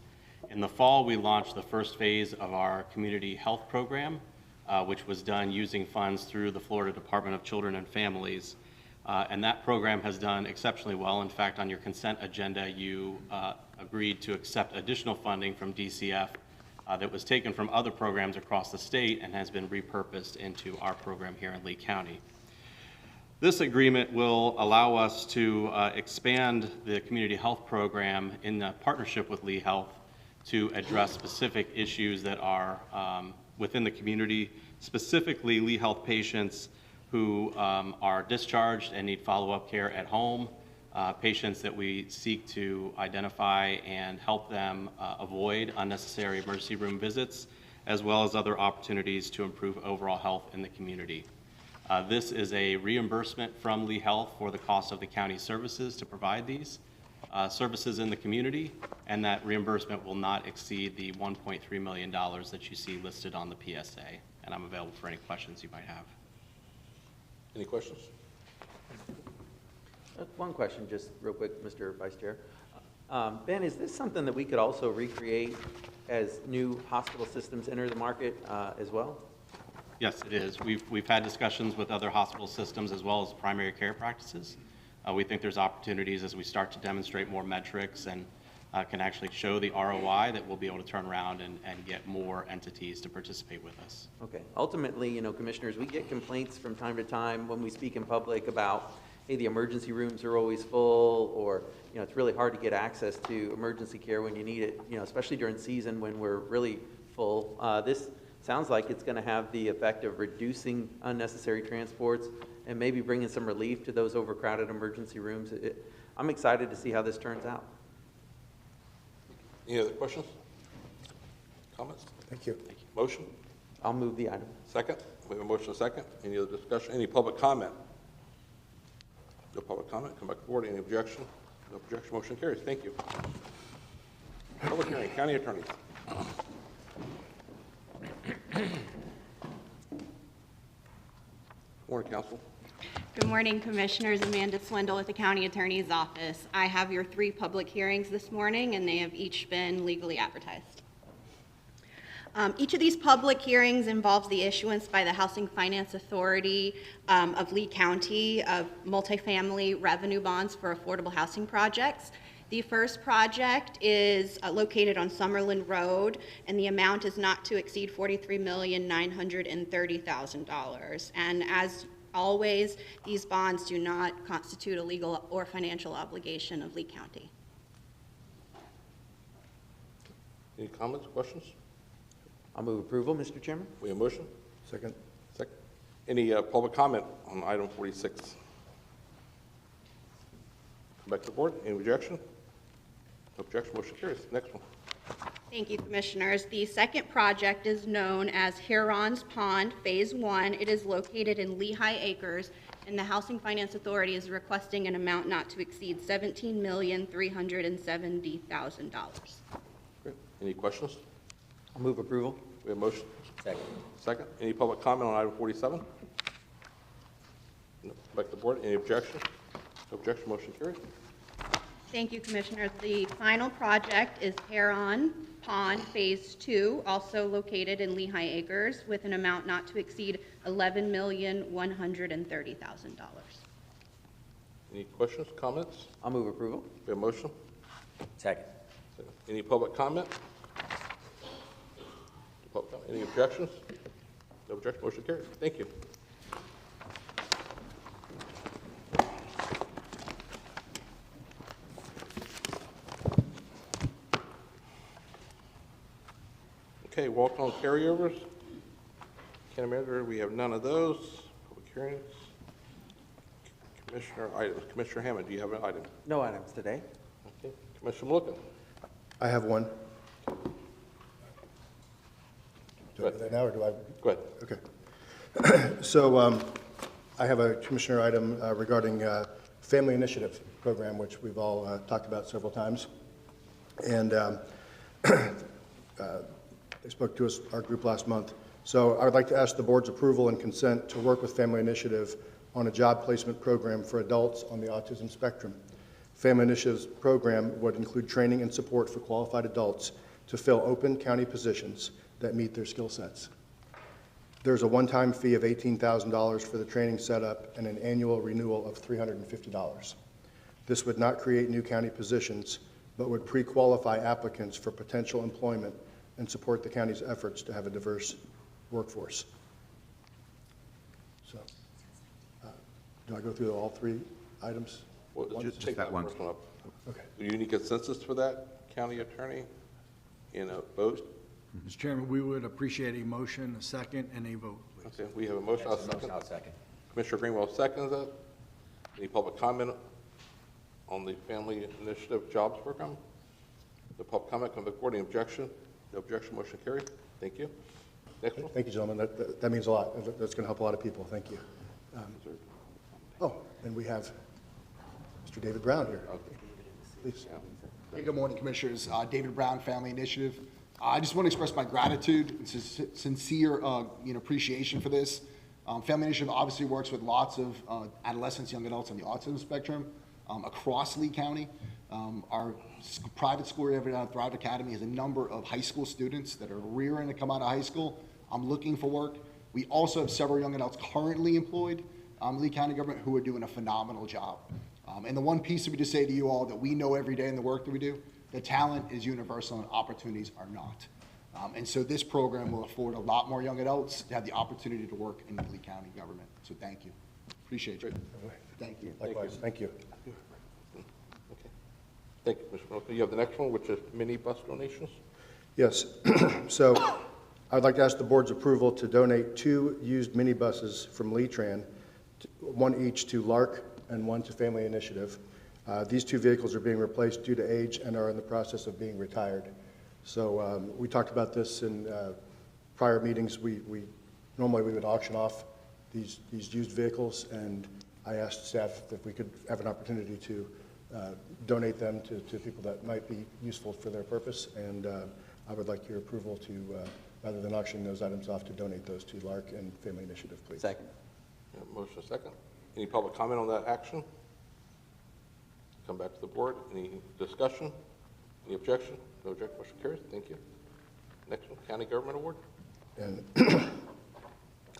[SPEAKER 16] In the fall, we launched the first phase of our community health program, which was done using funds through the Florida Department of Children and Families. And that program has done exceptionally well. In fact, on your consent agenda, you agreed to accept additional funding from DCF that was taken from other programs across the state and has been repurposed into our program here in Lee County. This agreement will allow us to expand the community health program in partnership with Lee Health to address specific issues that are within the community, specifically Lee Health patients who are discharged and need follow-up care at home, patients that we seek to identify and help them avoid unnecessary emergency room visits, as well as other opportunities to improve overall health in the community. This is a reimbursement from Lee Health for the cost of the county services to provide these services in the community, and that reimbursement will not exceed the $1.3 million that you see listed on the PSA. And I'm available for any questions you might have.
[SPEAKER 1] Any questions?
[SPEAKER 2] One question, just real quick, Mr. Vice Chair. Ben, is this something that we could also recreate as new hospital systems enter the market as well?
[SPEAKER 16] Yes, it is. We've had discussions with other hospital systems as well as primary care practices. We think there's opportunities as we start to demonstrate more metrics and can actually show the ROI that we'll be able to turn around and get more entities to participate with us.
[SPEAKER 2] Okay. Ultimately, you know, commissioners, we get complaints from time to time when we speak in public about, hey, the emergency rooms are always full, or, you know, it's really hard to get access to emergency care when you need it, you know, especially during season when we're really full. This sounds like it's going to have the effect of reducing unnecessary transports and maybe bringing some relief to those overcrowded emergency rooms. I'm excited to see how this turns out.
[SPEAKER 1] Any other questions? Comments?
[SPEAKER 7] Thank you.
[SPEAKER 1] Motion?
[SPEAKER 2] I'll move the item.
[SPEAKER 1] Second? We have a motion and a second. Any other discussion? Any public comment? No public comment. Come back forward. Any objection? No objection. Motion carries. Thank you. Public hearing. County attorneys. Morning, counsel.
[SPEAKER 17] Good morning, Commissioners. Amanda Swindle with the County Attorney's Office. I have your 3 public hearings this morning, and they have each been legally advertised. Each of these public hearings involves the issuance by the Housing Finance Authority of Lee County of multifamily revenue bonds for affordable housing projects. The first project is located on Summerlin Road, and the amount is not to exceed $43,930,000. And as always, these bonds do not constitute a legal or financial obligation of Lee County.
[SPEAKER 1] Any comments, questions?
[SPEAKER 2] I'll move approval, Mr. Chairman.
[SPEAKER 1] We have a motion?
[SPEAKER 7] Second.
[SPEAKER 1] Second. Any public comment on item 46? Come back to the board. Any objection? No objection. Motion carries. Next one.
[SPEAKER 17] Thank you, Commissioners. The second project is known as Huron's Pond Phase 1. It is located in Lehigh Acres, and the Housing Finance Authority is requesting an amount not to exceed $17,370,000.
[SPEAKER 1] Great. Any questions?
[SPEAKER 2] I'll move approval.
[SPEAKER 1] We have a motion?
[SPEAKER 9] Second.
[SPEAKER 1] Second. Any public comment on item 47? No. Back to the board. Any objection? No objection. Motion carries.
[SPEAKER 17] Thank you, Commissioners. The final project is Huron Pond Phase 2, also located in Lehigh Acres, with an amount not to exceed $11,130,000.
[SPEAKER 1] Any questions, comments?
[SPEAKER 2] I'll move approval.
[SPEAKER 1] We have a motion?
[SPEAKER 9] Second.
[SPEAKER 1] Any public comment? Any objections? No objection. Motion carries. Thank you. Okay, walk-on carryovers. County Manager, we have none of those. Public hearings. Commissioner items. Commissioner Hammond, do you have an item?
[SPEAKER 2] No items today.
[SPEAKER 1] Okay. Commissioner Wilkin.
[SPEAKER 7] I have one. Do I do that now, or do I?
[SPEAKER 1] Go ahead.
[SPEAKER 7] Okay. So I have a commissioner item regarding Family Initiative Program, which we've all talked about several times. And they spoke to us, our group, last month. So I would like to ask the board's approval and consent to work with Family Initiative on a job placement program for adults on the autism spectrum. Family Initiative's program would include training and support for qualified adults to fill open county positions that meet their skill sets. There's a one-time fee of $18,000 for the training setup and an annual renewal of $350. This would not create new county positions, but would pre-qualify applicants for potential employment and support the county's efforts to have a diverse workforce. So, do I go through all three items?
[SPEAKER 1] Well,
[SPEAKER 13] Just
[SPEAKER 1] take
[SPEAKER 13] that one.
[SPEAKER 1] first one up.
[SPEAKER 7] Okay.
[SPEAKER 1] Do you need consensus for that, county attorney? In a vote?
[SPEAKER 14] Mr. Chairman, we would appreciate a motion, a second, and a vote, please.
[SPEAKER 1] Okay, we have a motion. I'll second.
[SPEAKER 9] I'll second.
[SPEAKER 1] Commissioner Greenwell seconds it. Any public comment on the Family Initiative Jobs Program? The public comment come before the objection. No objection, motion carried. Thank you. Next one.
[SPEAKER 7] Thank you, gentlemen. That means a lot. That's going to help a lot of people. Thank you. And we have Mr. David Brown here. Please.
[SPEAKER 18] Hey, good morning, Commissioners. David Brown, Family Initiative. I just want to express my gratitude and sincere appreciation for this. Family Initiative obviously works with lots of adolescents, young adults on the autism spectrum across Lee County. Our private school here at Thrive Academy has a number of high school students that are rearing to come out of high school. I'm looking for work. We also have several young adults currently employed in Lee County government who are doing a phenomenal job. And the one piece that we just say to you all that we know every day in the work that we do, the talent is universal and opportunities are not. And so this program will afford a lot more young adults to have the opportunity to work in the Lee County government. So thank you. Appreciate you. Thank you.
[SPEAKER 7] Likewise. Thank you.
[SPEAKER 1] Okay. Thank you, Mr. Wilkin. You have the next one, which is mini bus donations.
[SPEAKER 7] Yes. So I'd like to ask the board's approval to donate 2 used minibuses from Lee-Tran, one each to LARC and one to Family Initiative. These 2 vehicles are being replaced due to age and are in the process of being retired. So we talked about this in prior meetings. Normally we would auction off these used vehicles, and I asked staff if we could have an opportunity to donate them to people that might be useful for their purpose, and I would like your approval to, rather than auctioning those items off, to donate those to LARC and Family Initiative, please.
[SPEAKER 2] Second.
[SPEAKER 1] Motion second. Any public comment on that action? Come back to the board. Any discussion? Any objection? No objection, motion carries. Thank you. Next one, County Government Award.
[SPEAKER 7] And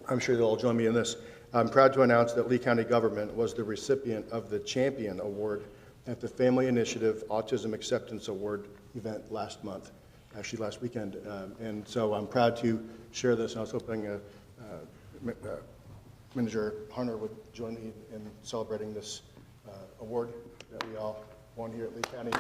[SPEAKER 7] I'm sure they'll all join me in this. I'm proud to announce that Lee County Government was the recipient of the Champion Award at the Family Initiative Autism Acceptance Award event last month, actually last weekend. And so I'm proud to share this, and I was hoping Manager Harner would join me in celebrating this award that we all won here at Lee County.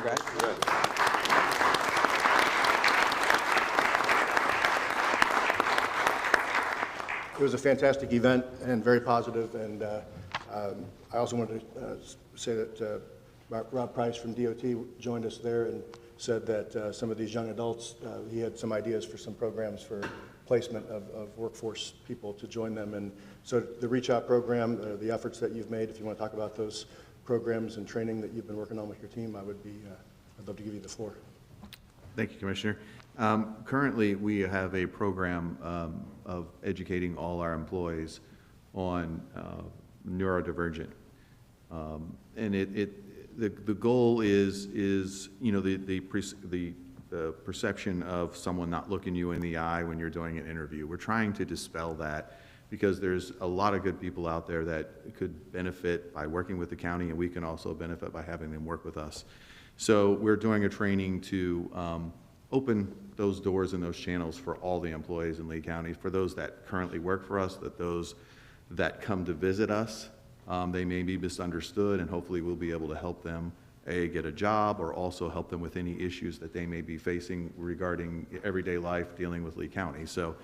[SPEAKER 7] It was a fantastic event and very positive, and I also wanted to say that Rob Price from DOT joined us there and said that some of these young adults, he had some ideas for some programs for placement of workforce people to join them. And so the Reach Out program, the efforts that you've made, if you want to talk about those programs and training that you've been working on with your team, I'd love to give you the floor.
[SPEAKER 13] Thank you, Commissioner. Currently, we have a program of educating all our employees on neurodivergent. And the goal is the perception of someone not looking you in the eye when you're doing an interview. We're trying to dispel that because there's a lot of good people out there that could benefit by working with the county, and we can also benefit by having them work with us. So we're doing a training to open those doors and those channels for all the employees in Lee County, for those that currently work for us, that those that come to visit us, they may be misunderstood, and hopefully we'll be able to help them get a job or also help them with any issues that they may be facing regarding everyday life dealing with Lee County. So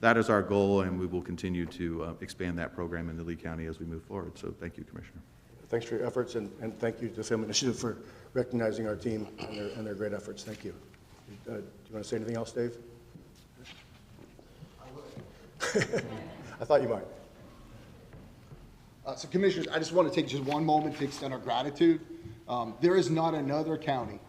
[SPEAKER 13] that is our goal, and we will continue to expand that program in the Lee County as we move forward. So thank you, Commissioner.
[SPEAKER 7] Thanks for your efforts, and thank you to the Family Initiative for recognizing our team and their great efforts. Thank you. Do you want to say anything else, Dave? I thought you might.
[SPEAKER 18] So Commissioners, I just want to take just one moment to extend our gratitude. There is not another county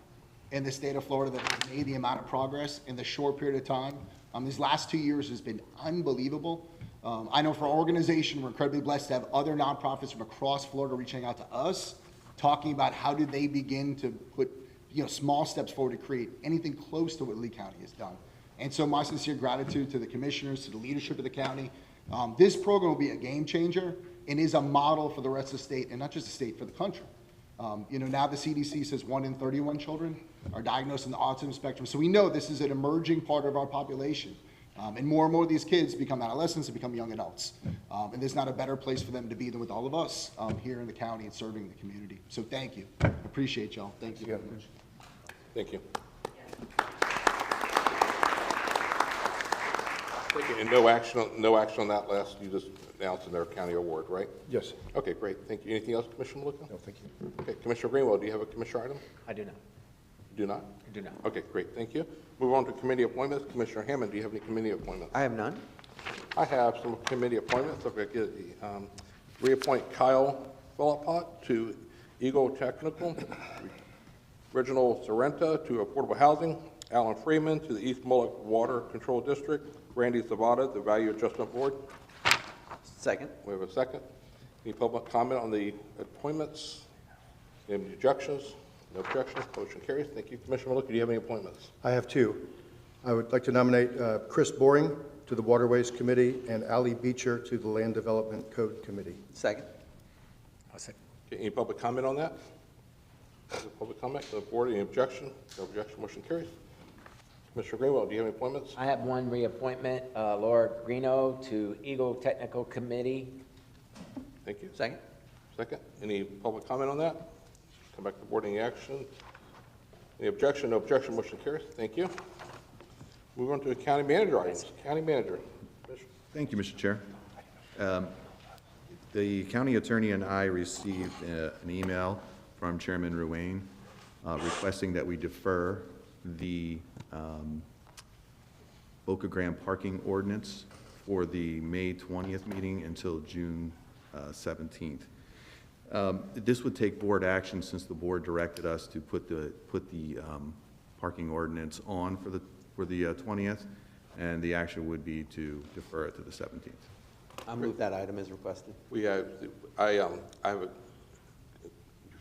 [SPEAKER 18] in the state of Florida that has made the amount of progress in the short period of time. These last 2 years has been unbelievable. I know for our organization, we're incredibly blessed to have other nonprofits from across Florida reaching out to us, talking about how do they begin to put small steps forward to create anything close to what Lee County has done. And so my sincere gratitude to the commissioners, to the leadership of the county. This program will be a game changer and is a model for the rest of the state, and not just the state, for the country. Now the CDC says 1 in 31 children are diagnosed in the autism spectrum. So we know this is an emerging part of our population. And more of these kids become adolescents and become young adults. And there's not a better place for them to be than with all of us here in the county and serving the community. So thank you. Appreciate y'all. Thank you.
[SPEAKER 1] Thank you. And no action on that last, you just announced in their county award, right?
[SPEAKER 7] Yes.
[SPEAKER 1] Okay, great, thank you. Anything else, Commissioner Malika?
[SPEAKER 7] No, thank you.
[SPEAKER 1] Okay, Commissioner Greenwell, do you have a commissioner item?
[SPEAKER 9] I do not.
[SPEAKER 1] You do not?
[SPEAKER 9] I do not.
[SPEAKER 1] Okay, great, thank you. Move on to committee appointments. Commissioner Hammond, do you have any committee appointments?
[SPEAKER 2] I have none.
[SPEAKER 1] I have some committee appointments. If I could reappoint Kyle Philippot to Eagle Technical, Reginald Sorrenta to Affordable Housing, Alan Freeman to the East Mullock Water Control District, Randy Zavada, the Value Adjustment Board.
[SPEAKER 2] Second.
[SPEAKER 1] We have a second. Any public comment on the appointments? Any objections? No objections. Motion carries. Thank you. Commissioner Malika, do you have any appointments?
[SPEAKER 7] I have two. I would like to nominate Chris Boring to the Waterways Committee and Ali Beecher to the Land Development Code Committee.
[SPEAKER 2] Second.
[SPEAKER 1] Okay, any public comment on that? No public comment? The board, any objection? No objection. Motion carries. Commissioner Greenwell, do you have any appointments?
[SPEAKER 9] I have one reappointment, Laura Greeno to Eagle Technical Committee.
[SPEAKER 1] Thank you.
[SPEAKER 2] Second.
[SPEAKER 1] Second. Any public comment on that? Come back to the board. Any action? Any objection? No objection. Motion carries. Thank you. Move on to the county manager items. County manager.
[SPEAKER 13] Thank you, Mr. Chair. The county attorney and I received an email from Chairman Ruane requesting that we defer the Boca Grande parking ordinance for the May 20th meeting until June 17th. This would take board action since the board directed us to put the parking ordinance on for the 20th, and the action would be to defer it to the 17th.
[SPEAKER 2] I'll move that item as requested.
[SPEAKER 1] We have,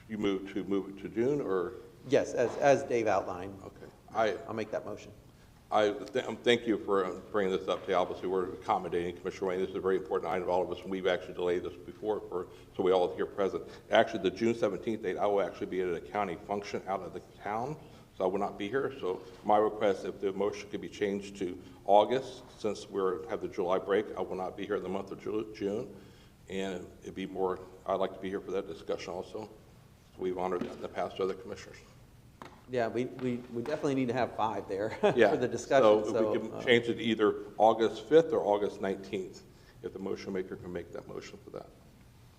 [SPEAKER 1] you move it to June, or?
[SPEAKER 2] Yes, as Dave outlined.
[SPEAKER 1] Okay.
[SPEAKER 2] I'll make that motion.
[SPEAKER 1] Thank you for bringing this up to obviously we're accommodating Commissioner Wayne. This is a very important item to all of us, and we've actually delayed this before so we all here present. Actually, the June 17th date, I will actually be at a county function out of the town, so I will not be here. So my request, if the motion could be changed to August, since we have the July break, I will not be here in the month of June, and it'd be more, I'd like to be here for that discussion also. So we've honored that in the past to other commissioners.
[SPEAKER 2] Yeah, we definitely need to have 5 there
[SPEAKER 1] Yeah.
[SPEAKER 2] for the discussion.
[SPEAKER 1] So we can change it to either August 5th or August 19th, if the motion maker can make that motion for that.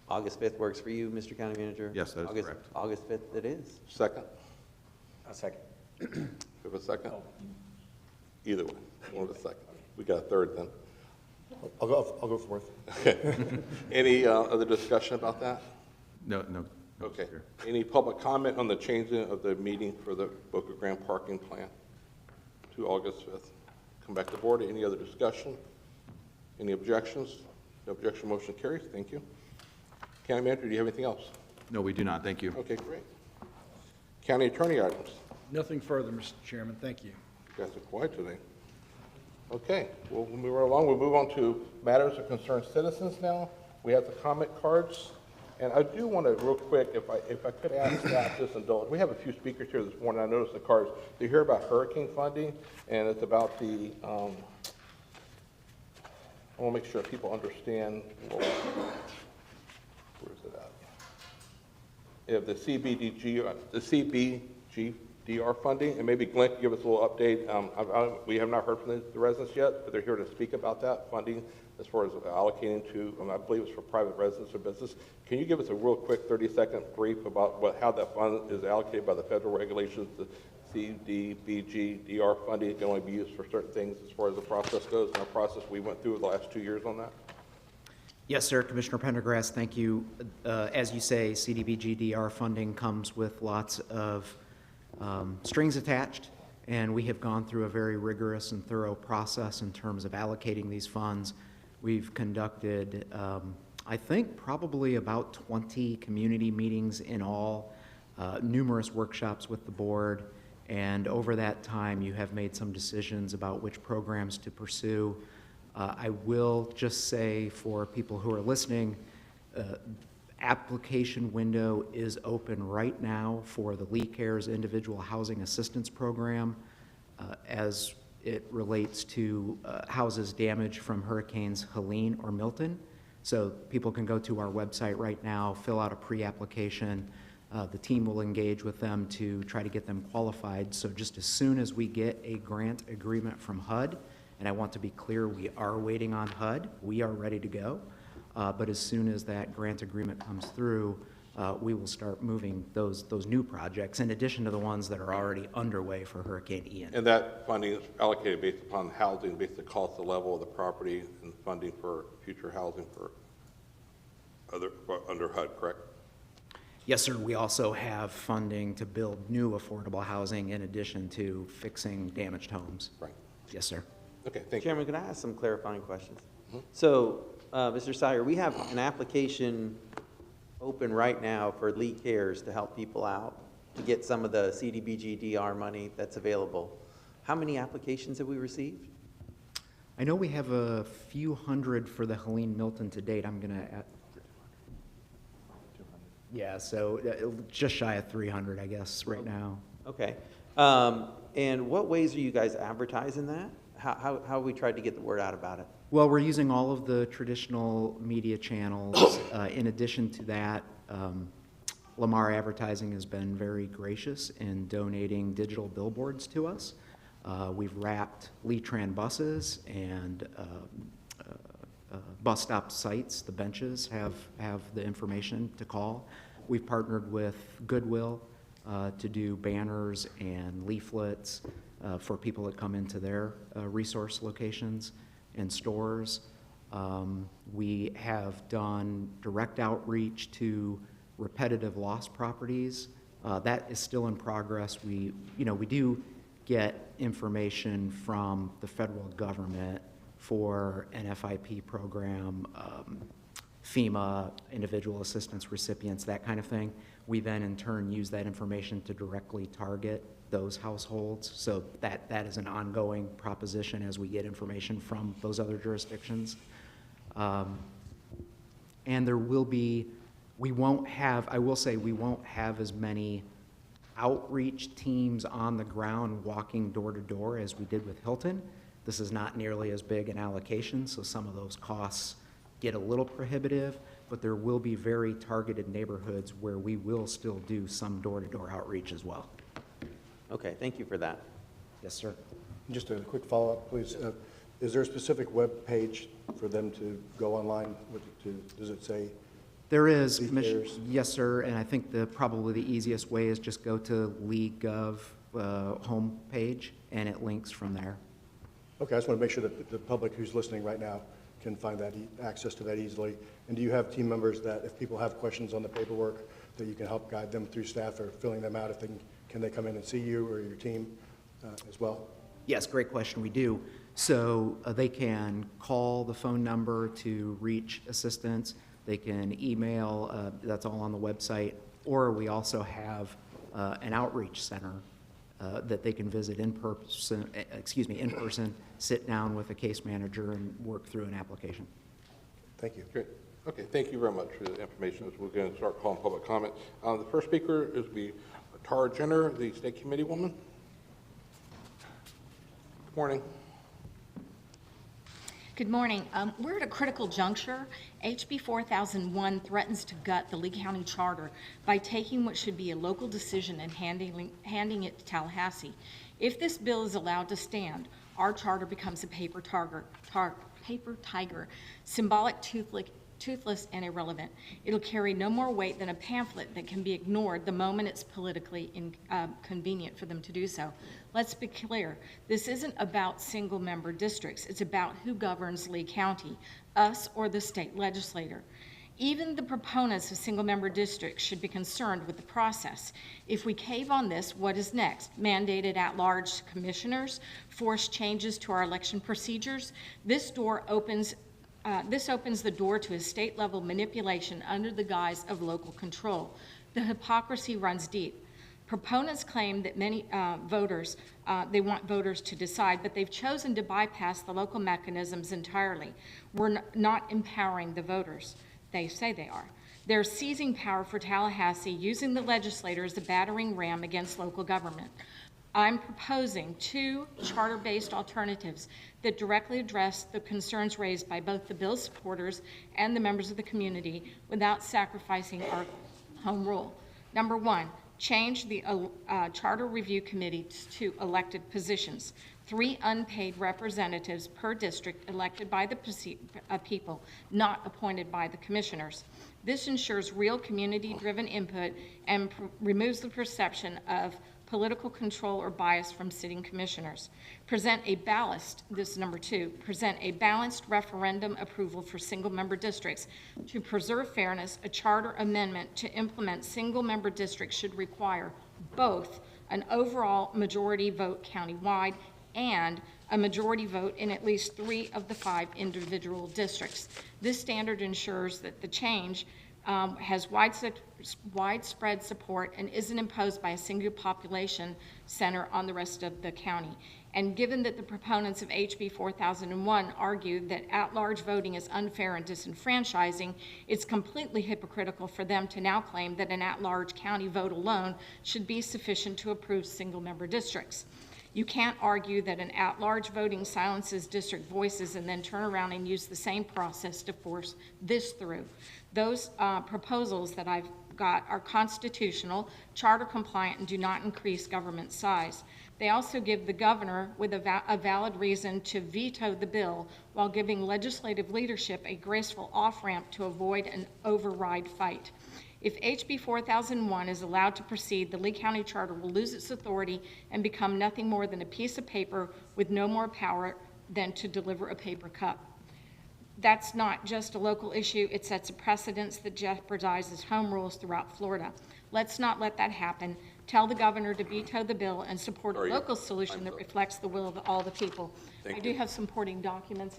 [SPEAKER 2] August 5th works for you, Mr. County Manager?
[SPEAKER 13] Yes, that is correct.
[SPEAKER 2] August 5th it is.
[SPEAKER 1] Second?
[SPEAKER 9] A second.
[SPEAKER 1] We have a second? Either way, one of a second. We got a third then.
[SPEAKER 7] I'll go fourth.
[SPEAKER 1] Any other discussion about that?
[SPEAKER 13] No.
[SPEAKER 1] Okay. Any public comment on the changing of the meeting for the Boca Grande parking plan to August 5th? Come back to board. Any other discussion? Any objections? No objection. Motion carries. Thank you. County Manager, do you have anything else?
[SPEAKER 13] No, we do not. Thank you.
[SPEAKER 1] Okay, great. County Attorney items.
[SPEAKER 14] Nothing further, Mr. Chairman. Thank you.
[SPEAKER 1] You guys are quiet today. Okay, we'll move right along. We'll move on to matters of concerned citizens now. We have the comment cards. And I do want to, real quick, if I could ask staff just indulge. We have a few speakers here this morning. I noticed the cards. They hear about hurricane funding, and it's about the, I want to make sure people understand. Where is it at? We have the CBGDR funding, and maybe Glenn can give us a little update. We have not heard from the residents yet, but they're here to speak about that funding as far as allocating to, I believe it's for private residents or business. Can you give us a real quick 30-second brief about how that fund is allocated by the federal regulations? The CDBG-DR funding can only be used for certain things as far as the process goes, and our process we went through the last 2 years on that?
[SPEAKER 19] Yes, sir. Commissioner Pendergrass, thank you. As you say, CDBG-DR funding comes with lots of strings attached, and we have gone through a very rigorous and thorough process in terms of allocating these funds. We've conducted, I think, probably about 20 community meetings in all, numerous workshops with the board, and over that time you have made some decisions about which programs to pursue. I will just say for people who are listening, application window is open right now for the Lee Cares Individual Housing Assistance Program as it relates to houses damaged from hurricanes Helene or Milton. So people can go to our website right now, fill out a pre-application. The team will engage with them to try to get them qualified. So just as soon as we get a grant agreement from HUD, and I want to be clear, we are waiting on HUD, we are ready to go. But as soon as that grant agreement comes through, we will start moving those new projects in addition to the ones that are already underway for Hurricane Ian.
[SPEAKER 1] And that funding is allocated based upon housing, based on the cost of level of the property and funding for future housing for under HUD, correct?
[SPEAKER 19] Yes, sir. We also have funding to build new affordable housing in addition to fixing damaged homes.
[SPEAKER 1] Right.
[SPEAKER 19] Yes, sir.
[SPEAKER 1] Okay, thank
[SPEAKER 2] Chairman, can I ask some clarifying questions? So, Mr. Sire, we have an application open right now for Lee Cares to help people out, to get some of the CDBG-DR money that's available. How many applications have we received?
[SPEAKER 19] I know we have a few hundred for the Helene Milton to date. I'm going to add. Yeah, so just shy of 300, I guess, right now.
[SPEAKER 2] Okay. And what ways are you guys advertising that? How have we tried to get the word out about it?
[SPEAKER 19] Well, we're using all of the traditional media channels. In addition to that, Lamar Advertising has been very gracious in donating digital billboards to us. We've wrapped Lee-Tran buses and bus stop sites. The benches have the information to call. We've partnered with Goodwill to do banners and leaflets for people that come into their resource locations and stores. We have done direct outreach to repetitive lost properties. That is still in progress. We do get information from the federal government for an FIP program, FEMA, individual assistance recipients, that kind of thing. We then in turn use that information to directly target those households. So that is an ongoing proposition as we get information from those other jurisdictions. And there will be, I will say we won't have as many outreach teams on the ground walking door to door as we did with Hilton. This is not nearly as big an allocation, so some of those costs get a little prohibitive, but there will be very targeted neighborhoods where we will still do some door-to-door outreach as well.
[SPEAKER 2] Okay, thank you for that.
[SPEAKER 19] Yes, sir.
[SPEAKER 7] Just a quick follow-up, please. Is there a specific web page for them to go online? Does it say?
[SPEAKER 19] There is,
[SPEAKER 7] Commissioner.
[SPEAKER 19] yes, sir, and I think probably the easiest way is just go to LeagueGov homepage, and it links from there.
[SPEAKER 7] Okay, I just want to make sure that the public who's listening right now can find that access to that easily. And do you have team members that, if people have questions on the paperwork, that you can help guide them through staff or filling them out? Can they come in and see you or your team as well?
[SPEAKER 19] Yes, great question. We do. So they can call the phone number to reach assistance. They can email. That's all on the website. Or we also have an outreach center that they can visit in person, sit down with a case manager and work through an application.
[SPEAKER 7] Thank you.
[SPEAKER 1] Great. Okay, thank you very much for the information. We're going to start calling public comment. The first speaker is Tara Jenner, the State Committee woman. Good morning.
[SPEAKER 20] Good morning. We're at a critical juncture. HB 4001 threatens to gut the Lee County Charter by taking what should be a local decision and handing it to Tallahassee. If this bill is allowed to stand, our charter becomes a paper tiger, symbolic, toothless, and irrelevant. It'll carry no more weight than a pamphlet that can be ignored the moment it's politically convenient for them to do so. Let's be clear, this isn't about single-member districts. It's about who governs Lee County, us or the state legislator. Even the proponents of single-member districts should be concerned with the process. If we cave on this, what is next? Mandated at-large commissioners, forced changes to our election procedures? This opens the door to a state-level manipulation under the guise of local control. The hypocrisy runs deep. Proponents claim that many they want voters to decide, but they've chosen to bypass the local mechanisms entirely. We're not empowering the voters. They say they are. They're seizing power for Tallahassee, using the legislature as a battering ram against local government. I'm proposing 2 charter-based alternatives that directly address the concerns raised by both the bill's supporters and the members of the community without sacrificing our home rule. Number 1, change the Charter Review Committee to elected positions. 3 unpaid representatives per district elected by the people, not appointed by the commissioners. This ensures real community-driven input and removes the perception of political control or bias from sitting commissioners. Present a balanced referendum approval for single-member districts. To preserve fairness, a charter amendment to implement single-member districts should require both an overall majority vote countywide and a majority vote in at least 3 of the 5 individual districts. This standard ensures that the change has widespread support and isn't imposed by a single population center on the rest of the county. And given that the proponents of HB 4001 argue that at-large voting is unfair and disenfranchising, it's completely hypocritical for them to now claim that an at-large county vote alone should be sufficient to approve single-member districts. You can't argue that an at-large voting silences district voices and then turn around and use the same process to force this through. Those proposals that I've got are constitutional, charter compliant, and do not increase government size. They also give the governor with a valid reason to veto the bill while giving legislative leadership a graceful off-ramp to avoid an override fight. If HB 4001 is allowed to proceed, the Lee County Charter will lose its authority and become nothing more than a piece of paper with no more power than to deliver a paper cup. That's not just a local issue, it sets a precedence that jeopardizes home rules throughout Florida. Let's not let that happen. Tell the governor to veto the bill and support a local solution that reflects the will of all the people. I do have supporting documents,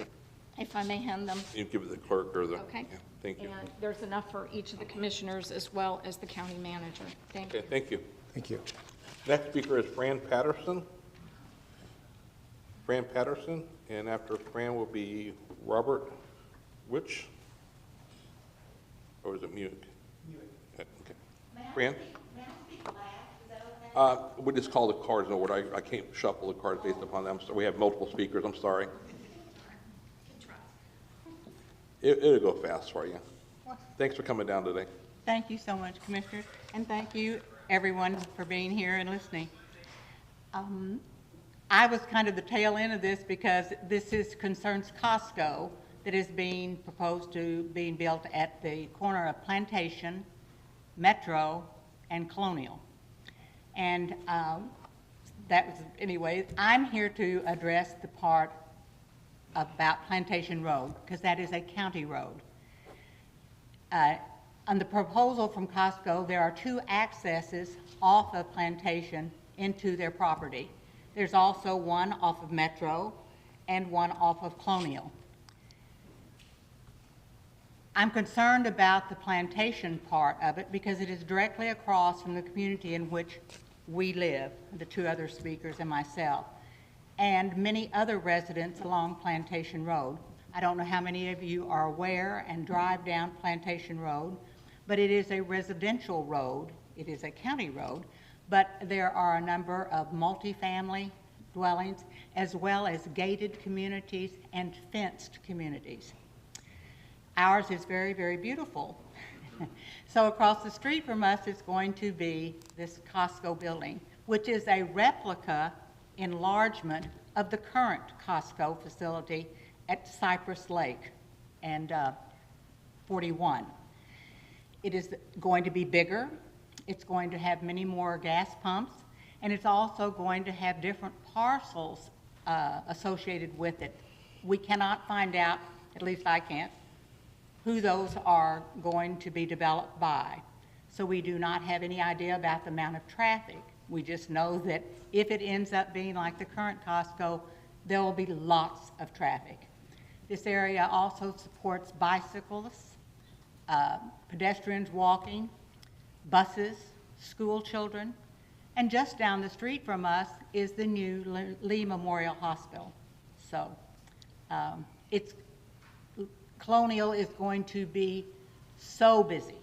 [SPEAKER 20] if I may hand them.
[SPEAKER 1] You give it to the clerk or the...
[SPEAKER 20] Okay.
[SPEAKER 1] Yeah, thank you.
[SPEAKER 20] And there's enough for each of the commissioners as well as the county manager. Thank you.
[SPEAKER 1] Okay, thank you.
[SPEAKER 7] Thank you.
[SPEAKER 1] Next speaker is Fran Patterson. Fran Patterson, and after Fran will be Robert Which? Or is it Munich? Okay. Fran? We just call the cards in order. I can't shuffle the cards based upon them, so we have multiple speakers. I'm sorry. It'll go fast for you. Thanks for coming down today.
[SPEAKER 21] Thank you so much, Commissioner, and thank you, everyone, for being here and listening. I was kind of the tail end of this because this concerns Costco that is being proposed to being built at the corner of Plantation, Metro, and Colonial. And that was, anyway, I'm here to address the part about Plantation Road, because that is a county road. On the proposal from Costco, there are 2 accesses off of Plantation into their property. There's also one off of Metro and one off of Colonial. I'm concerned about the Plantation part of it because it is directly across from the community in which we live, the 2 other speakers and myself, and many other residents along Plantation Road. I don't know how many of you are aware and drive down Plantation Road, but it is a residential road. It is a county road, but there are a number of multifamily dwellings, as well as gated communities and fenced communities. Ours is very, very beautiful. So across the street from us is going to be this Costco building, which is a replica enlargement of the current Costco facility at Cypress Lake and 41. It is going to be bigger, it's going to have many more gas pumps, and it's also going to have different parcels associated with it. We cannot find out, at least I can't, who those are going to be developed by. So we do not have any idea about the amount of traffic. We just know that if it ends up being like the current Costco, there will be lots of traffic. This area also supports bicyclists, pedestrians walking, buses, school children, and just down the street from us is the new Lee Memorial Hospital. So Colonial is going to be so busy.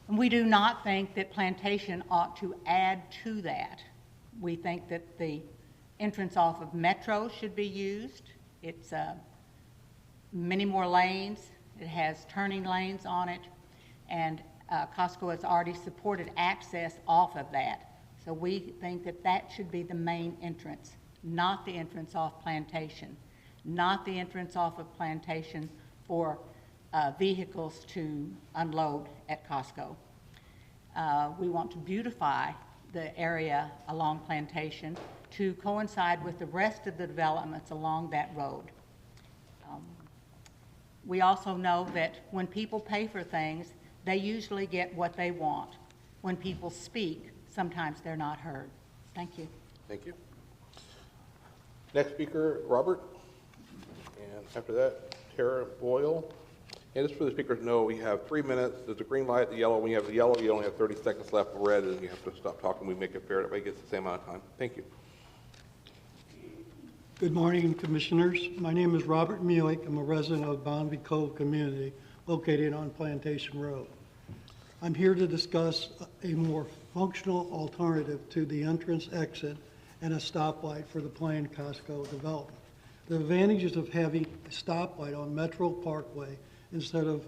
[SPEAKER 21] And we do not think that Plantation ought to add to that. We think that the entrance off of Metro should be used. It's many more lanes. It has turning lanes on it. And Costco has already supported access off of that. So we think that that should be the main entrance, not the entrance off Plantation, not the entrance off of Plantation for vehicles to unload at Costco. We want to beautify the area along Plantation to coincide with the rest of the developments along that road. We also know that when people pay for things, they usually get what they want. When people speak, sometimes they're not heard. Thank you.
[SPEAKER 1] Thank you. Next speaker, Robert. And after that, Tara Boyle. And just for the speakers to know, we have 3 minutes. There's a green light, the yellow. When you have the yellow, you only have 30 seconds left. Red, and you have to stop talking. We make it fair. Everybody gets the same amount of time. Thank you.
[SPEAKER 5] Good morning, Commissioners. My name is Robert Muick. I'm a resident of Bonvie Cove community located on Plantation Road. I'm here to discuss a more functional alternative to the entrance exit and a stoplight for the planned Costco development. The advantages of having a stoplight on Metro Parkway instead of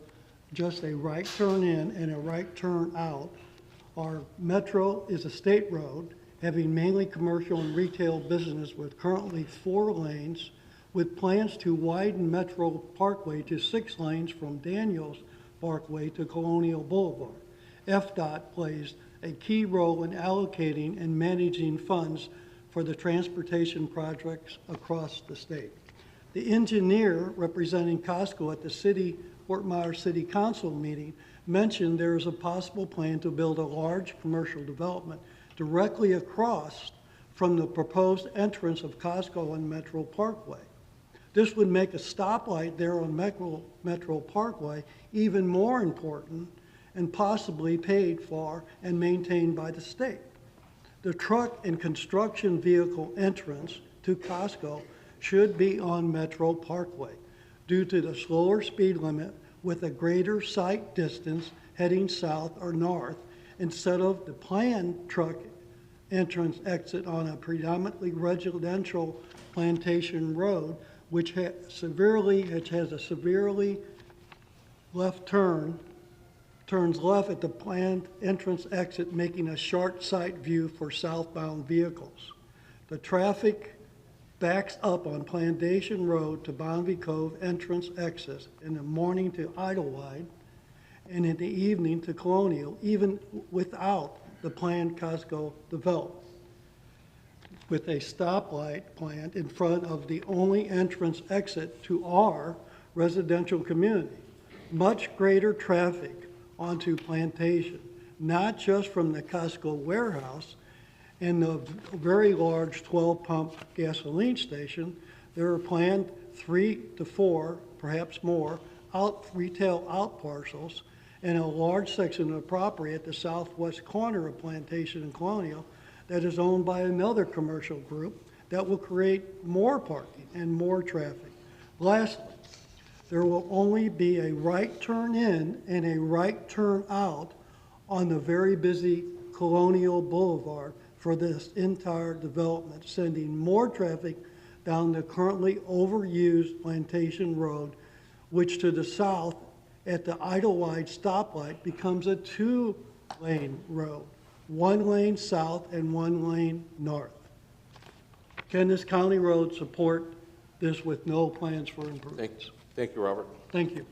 [SPEAKER 5] just a right turn in and a right turn out are Metro is a state road having mainly commercial and retail business with currently 4 lanes with plans to widen Metro Parkway to 6 lanes from Daniels Parkway to Colonial Boulevard. FDOT plays a key role in allocating and managing funds for the transportation projects across the state. The engineer representing Costco at the Fort Myers City Council meeting mentioned there is a possible plan to build a large commercial development directly across from the proposed entrance of Costco on Metro Parkway. This would make a stoplight there on Metro Parkway even more important and possibly paid for and maintained by the state. The truck and construction vehicle entrance to Costco should be on Metro Parkway due to the slower speed limit with a greater sight distance heading south or north instead of the planned truck entrance exit on a predominantly residential Plantation Road, which has a severely left turn, turns left at the planned entrance exit, making a short sight view for southbound vehicles. The traffic backs up on Plantation Road to Bonvie Cove entrance exit in the morning to Idlewild and in the evening to Colonial, even without the planned Costco development. With a stoplight planned in front of the only entrance exit to our residential community. Much greater traffic onto Plantation, not just from the Costco warehouse and the very large 12-pump gasoline station. There are planned 3 to 4, perhaps more, retail out parcels and a large section of property at the southwest corner of Plantation and Colonial that is owned by another commercial group that will create more parking and more traffic. Lastly, there will only be a right turn in and a right turn out on the very busy Colonial Boulevard for this entire development, sending more traffic down the currently overused Plantation Road, which to the south at the Idlewild stoplight becomes a 2-lane road, 1 lane south and 1 lane north. Can this county road support this with no plans for improvements?
[SPEAKER 1] Thank you, Robert.
[SPEAKER 5] Thank you.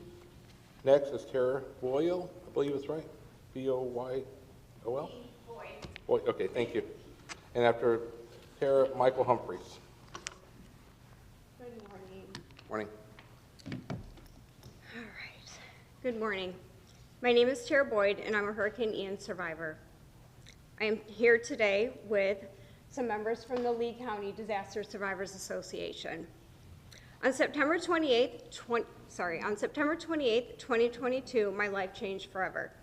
[SPEAKER 1] Next is Tara Boyle, I believe it's right, B-O-Y-O-L? Boyd, okay, thank you. And after Tara, Michael Humphreys.
[SPEAKER 4] Good morning.
[SPEAKER 1] Morning.
[SPEAKER 4] All right. Good morning. My name is Tara Boyd, and I'm a Hurricane Ian survivor. I am here today with some members from the Lee County Disaster Survivors Association. On September 28th, 2022, my life changed forever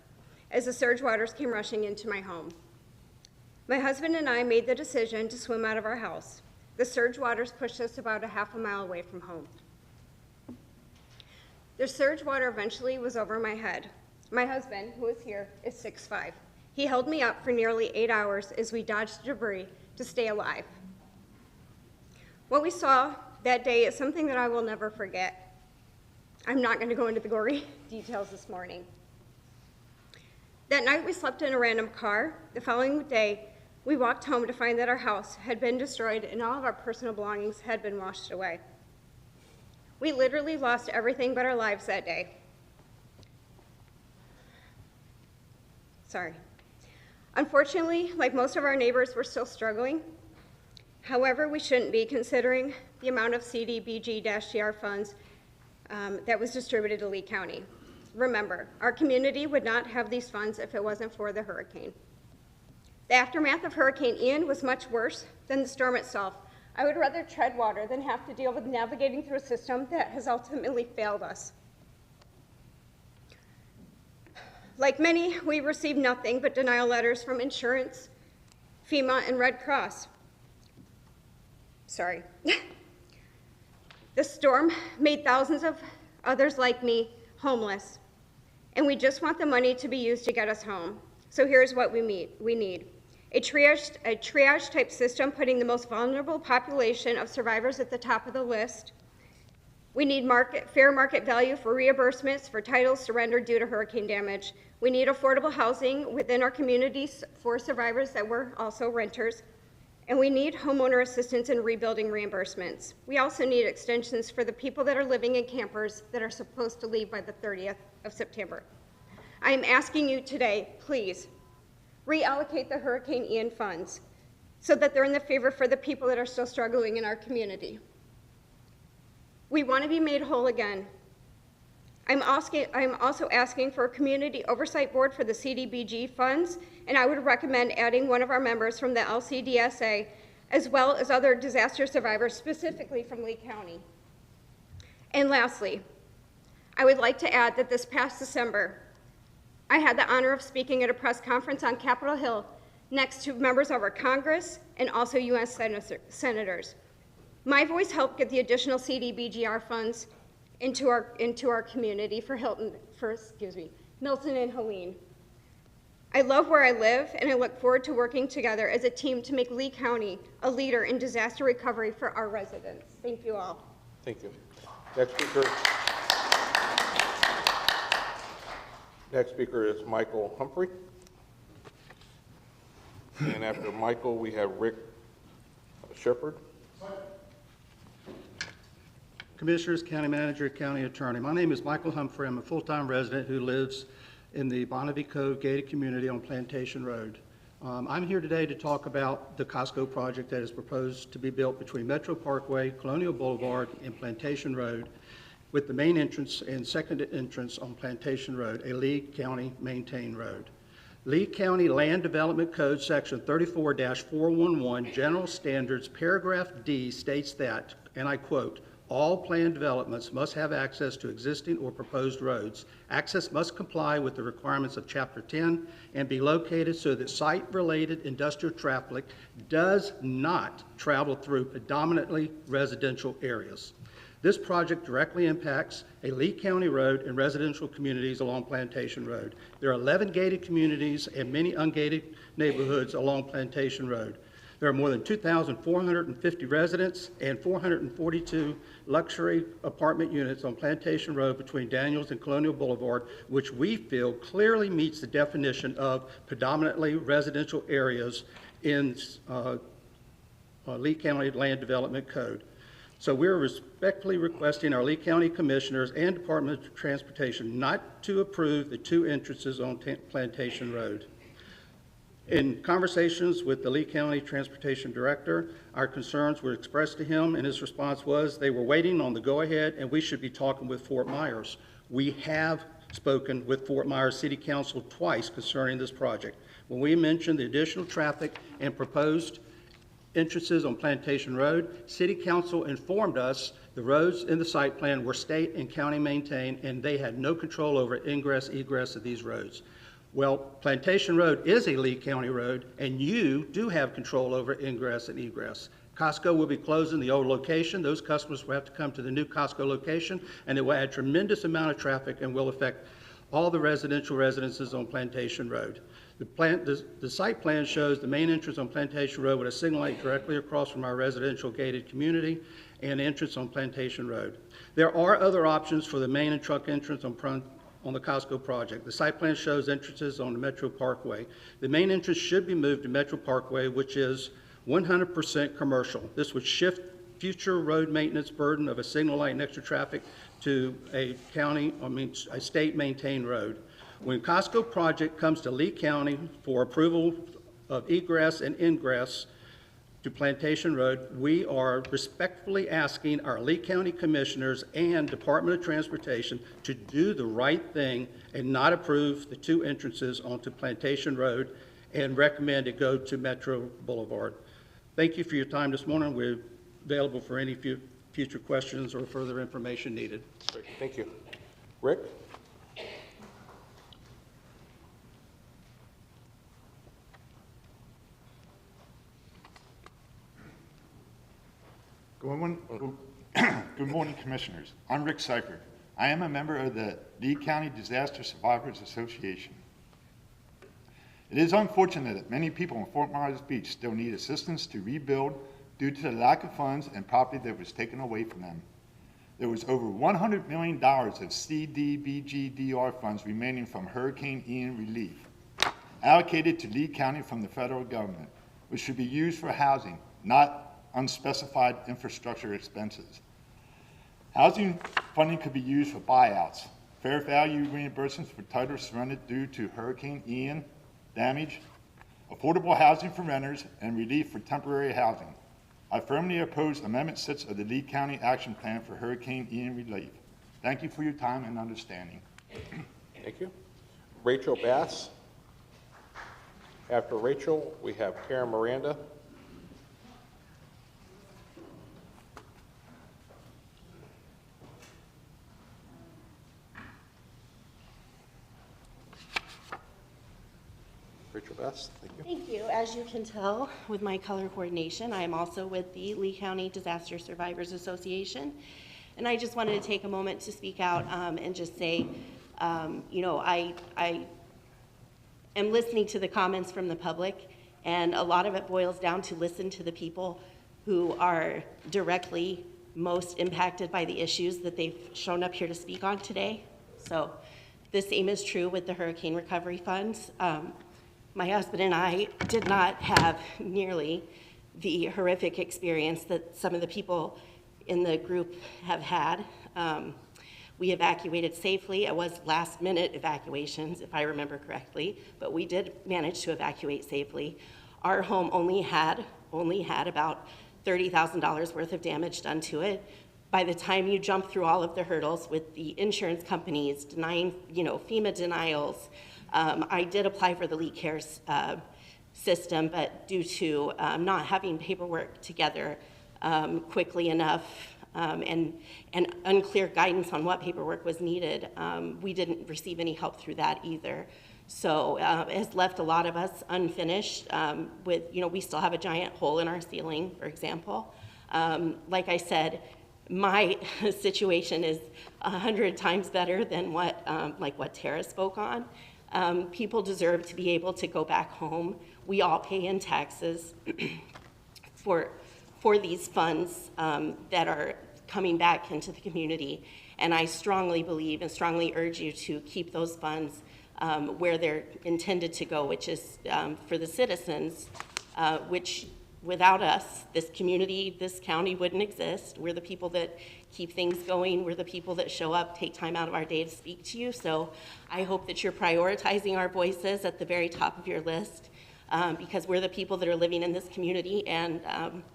[SPEAKER 4] as the surge waters came rushing into my home. My husband and I made the decision to swim out of our house. The surge waters pushed us about a half a mile away from home. The surge water eventually was over my head. My husband, who is here, is 6'5". He held me up for nearly 8 hours as we dodged debris to stay alive. What we saw that day is something that I will never forget. I'm not going to go into the gory details this morning. That night we slept in a random car. The following day, we walked home to find that our house had been destroyed and all of our personal belongings had been washed away. We literally lost everything but our lives that day. Sorry. Unfortunately, like most of our neighbors, we're still struggling. However, we shouldn't be, considering the amount of CDBG-DR funds that was distributed to Lee County. Remember, our community would not have these funds if it wasn't for the hurricane. The aftermath of Hurricane Ian was much worse than the storm itself. I would rather tread water than have to deal with navigating through a system that has ultimately failed us. Like many, we received nothing but denial letters from insurance, FEMA, and Red Cross. Sorry. The storm made thousands of others like me homeless, and we just want the money to be used to get us home. So here's what we need. A triage type system putting the most vulnerable population of survivors at the top of the list. We need fair market value for reimbursements for titles surrendered due to hurricane damage. We need affordable housing within our communities for survivors that were also renters. And we need homeowner assistance and rebuilding reimbursements. We also need extensions for the people that are living in campers that are supposed to leave by the 30th of September. I am asking you today, please, reallocate the Hurricane Ian funds so that they're in the favor for the people that are still struggling in our community. We want to be made whole again. I'm also asking for a community oversight board for the CDBG funds, and I would recommend adding one of our members from the LCDSA, as well as other disaster survivors, specifically from Lee County. And lastly, I would like to add that this past December, I had the honor of speaking at a press conference on Capitol Hill next to members of our Congress and also U.S. senators. My voice helped get the additional CDBGR funds into our community for Milton and Helene. I love where I live, and I look forward to working together as a team to make Lee County a leader in disaster recovery for our residents. Thank you all.
[SPEAKER 1] Thank you. Next speaker is Michael Humphrey. And after Michael, we have Rick Shepard.
[SPEAKER 22] Commissioners, County Manager, County Attorney. My name is Michael Humphrey. I'm a full-time resident who lives in the Bonnevie Cove gated community on Plantation Road. I'm here today to talk about the Costco project that is proposed to be built between Metro Parkway, Colonial Boulevard, and Plantation Road, with the main entrance and second entrance on Plantation Road, a Lee County maintained road. Lee County Land Development Code Section 34-411 General Standards, Paragraph D states that, and I quote, all planned developments must have access to existing or proposed roads. Access must comply with the requirements of Chapter 10 and be located so that site-related industrial traffic does not travel through predominantly residential areas. This project directly impacts a Lee County road and residential communities along Plantation Road. There are 11 gated communities and many ungated neighborhoods along Plantation Road. There are more than 2,450 residents and 442 luxury apartment units on Plantation Road between Daniels and Colonial Boulevard, which we feel clearly meets the definition of predominantly residential areas in Lee County Land Development Code. So we're respectfully requesting our Lee County Commissioners and Department of Transportation not to approve the two entrances on Plantation Road. In conversations with the Lee County Transportation Director, our concerns were expressed to him, and his response was they were waiting on the go-ahead and we should be talking with Fort Myers. We have spoken with Fort Myers City Council twice concerning this project. When we mentioned the additional traffic and proposed entrances on Plantation Road, City Council informed us the roads in the site plan were state and county maintained and they had no control over ingress, egress of these roads. Well, Plantation Road is a Lee County road, and you do have control over ingress and egress. Costco will be closing the old location. Those customers will have to come to the new Costco location, and it will add tremendous amount of traffic and will affect all the residential residences on Plantation Road. The site plan shows the main entrance on Plantation Road with a signal light directly across from our residential gated community and entrance on Plantation Road. There are other options for the main and truck entrance on the Costco project. The site plan shows entrances on the Metro Parkway. The main entrance should be moved to Metro Parkway, which is 100% commercial. This would shift future road maintenance burden of a signal light and extra traffic to a state maintained road. When Costco project comes to Lee County for approval of egress and ingress to Plantation Road, we are respectfully asking our Lee County Commissioners and Department of Transportation to do the right thing and not approve the two entrances onto Plantation Road and recommend it go to Metro Boulevard. Thank you for your time this morning. We're available for any future questions or further information needed.
[SPEAKER 1] Great. Thank you. Rick?
[SPEAKER 8] Good morning, Commissioners. I'm Rick Seifert. I am a member of the Lee County Disaster Survivors Association. It is unfortunate that many people in Fort Myers Beach still need assistance to rebuild due to the lack of funds and property that was taken away from them. There was over $100 million of CDBG-DR funds remaining from Hurricane Ian relief allocated to Lee County from the federal government, which should be used for housing, not unspecified infrastructure expenses. Housing funding could be used for buyouts, fair value reimbursements for titles surrendered due to Hurricane Ian damage, affordable housing for renters, and relief for temporary housing. I firmly oppose Amendment 6 of the Lee County Action Plan for Hurricane Ian relief. Thank you for your time and understanding.
[SPEAKER 1] Thank you. Rachel Bass. After Rachel, we have Karen Miranda. Rachel Bass, thank you.
[SPEAKER 10] Thank you. As you can tell with my color coordination, I am also with the Lee County Disaster Survivors Association. And I just wanted to take a moment to speak out and just say, I am listening to the comments from the public, and a lot of it boils down to listen to the people who are directly most impacted by the issues that they've shown up here to speak on today. So the same is true with the hurricane recovery funds. My husband and I did not have nearly the horrific experience that some of the people in the group have had. We evacuated safely. It was last-minute evacuations, if I remember correctly, but we did manage to evacuate safely. Our home only had about $30,000 worth of damage done to it. By the time you jump through all of the hurdles with the insurance companies denying, FEMA denials, I did apply for the Lee Cares system, but due to not having paperwork together quickly enough and unclear guidance on what paperwork was needed, we didn't receive any help through that either. So it has left a lot of us unfinished with, we still have a giant hole in our ceiling, for example. Like I said, my situation is 100 times better than what, like what Tara spoke on. People deserve to be able to go back home. We all pay in taxes for these funds that are coming back into the community. And I strongly believe and strongly urge you to keep those funds where they're intended to go, which is for the citizens, which without us, this community, this county wouldn't exist. We're the people that keep things going. We're the people that show up, take time out of our day to speak to you. So I hope that you're prioritizing our voices at the very top of your list, because we're the people that are living in this community, and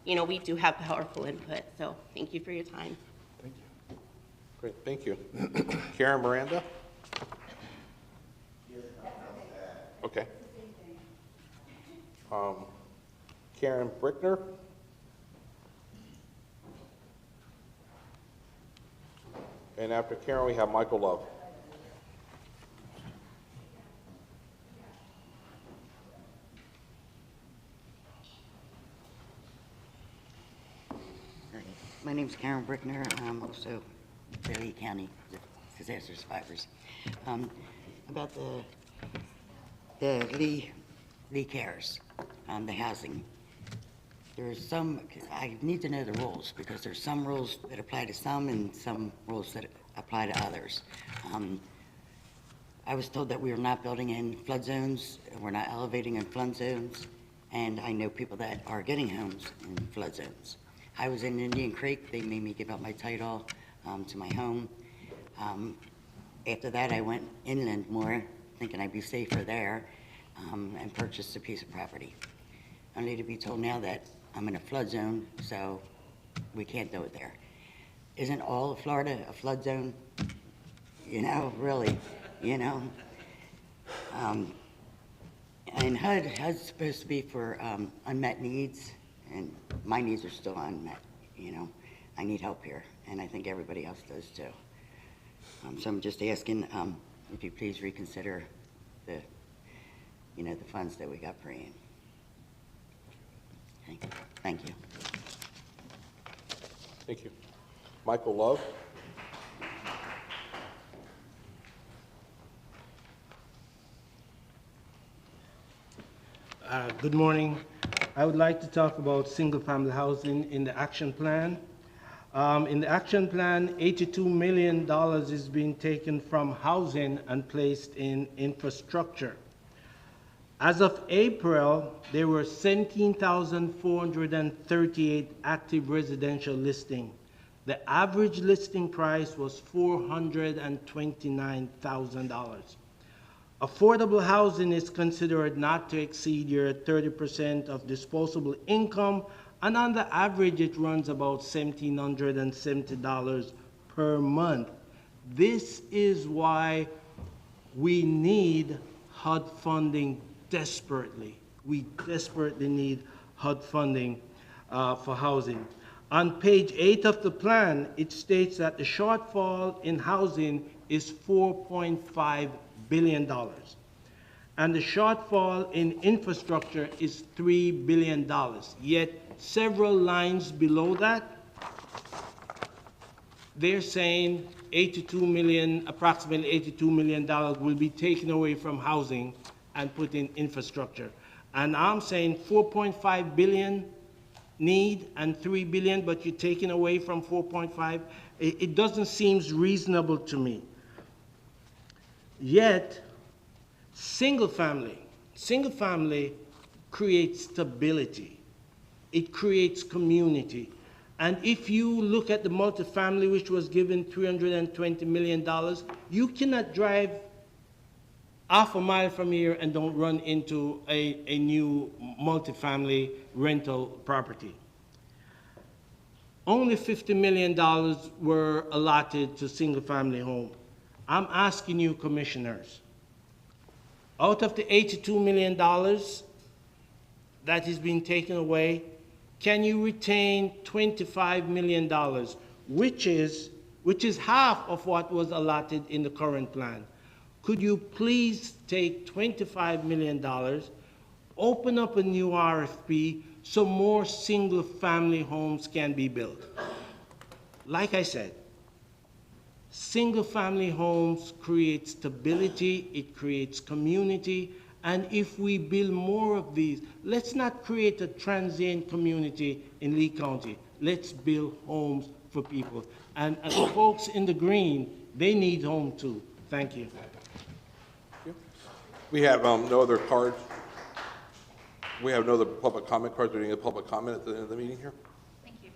[SPEAKER 10] you know, we do have powerful input. So thank you for your time.
[SPEAKER 1] Thank you. Great, thank you. Karen Miranda? Okay. Karen Brickner? And after Karen, we have Michael Love.
[SPEAKER 3] My name is Karen Brickner. I'm also Lee County Disaster Survivors. About the Lee Cares, the housing. There's some, I need to know the rules, because there's some rules that apply to some and some rules that apply to others. I was told that we were not building in flood zones, we're not elevating in flood zones, and I know people that are getting homes in flood zones. I was in Indian Creek, they made me give up my title to my home. After that, I went inland more, thinking I'd be safer there, and purchased a piece of property. Only to be told now that I'm in a flood zone, so we can't do it there. Isn't all of Florida a flood zone? You know, really, you know? And HUD's supposed to be for unmet needs, and my needs are still unmet, you know? I need help here, and I think everybody else does too. So I'm just asking if you please reconsider the, you know, the funds that we got for Ian. Okay. Thank you.
[SPEAKER 1] Thank you. Michael Love?
[SPEAKER 6] Good morning. I would like to talk about single-family housing in the action plan. In the action plan, $82 million is being taken from housing and placed in infrastructure. As of April, there were 17,438 active residential listings. The average listing price was $429,000. Affordable housing is considered not to exceed your 30% of disposable income, and on the average, it runs about $1,770 per month. This is why we need HUD funding desperately. We desperately need HUD funding for housing. On page 8 of the plan, it states that the shortfall in housing is $4.5 billion. And the shortfall in infrastructure is $3 billion. Yet several lines below that, they're saying approximately $82 million will be taken away from housing and put in infrastructure. And I'm saying 4.5 billion need and 3 billion, but you're taking away from 4.5. It doesn't seem reasonable to me. Yet, single family creates stability. It creates community. And if you look at the multifamily, which was given $320 million, you cannot drive half a mile from here and don't run into a new multifamily rental property. Only $50 million were allotted to single-family home. I'm asking you, commissioners, out of the $82 million that is being taken away, can you retain $25 million, which is half of what was allotted in the current plan? Could you please take $25 million, open up a new RFP so more single-family homes can be built? like I said, single-family homes create stability, it creates community, and if we build more of these, let's not create a transient community in Lee County. Let's build homes for people. And as folks in the green, they need home too. Thank you.
[SPEAKER 1] We have no other cards. We have no other public comment cards or any other public comment at the end of the meeting here.
[SPEAKER 11] Thank you.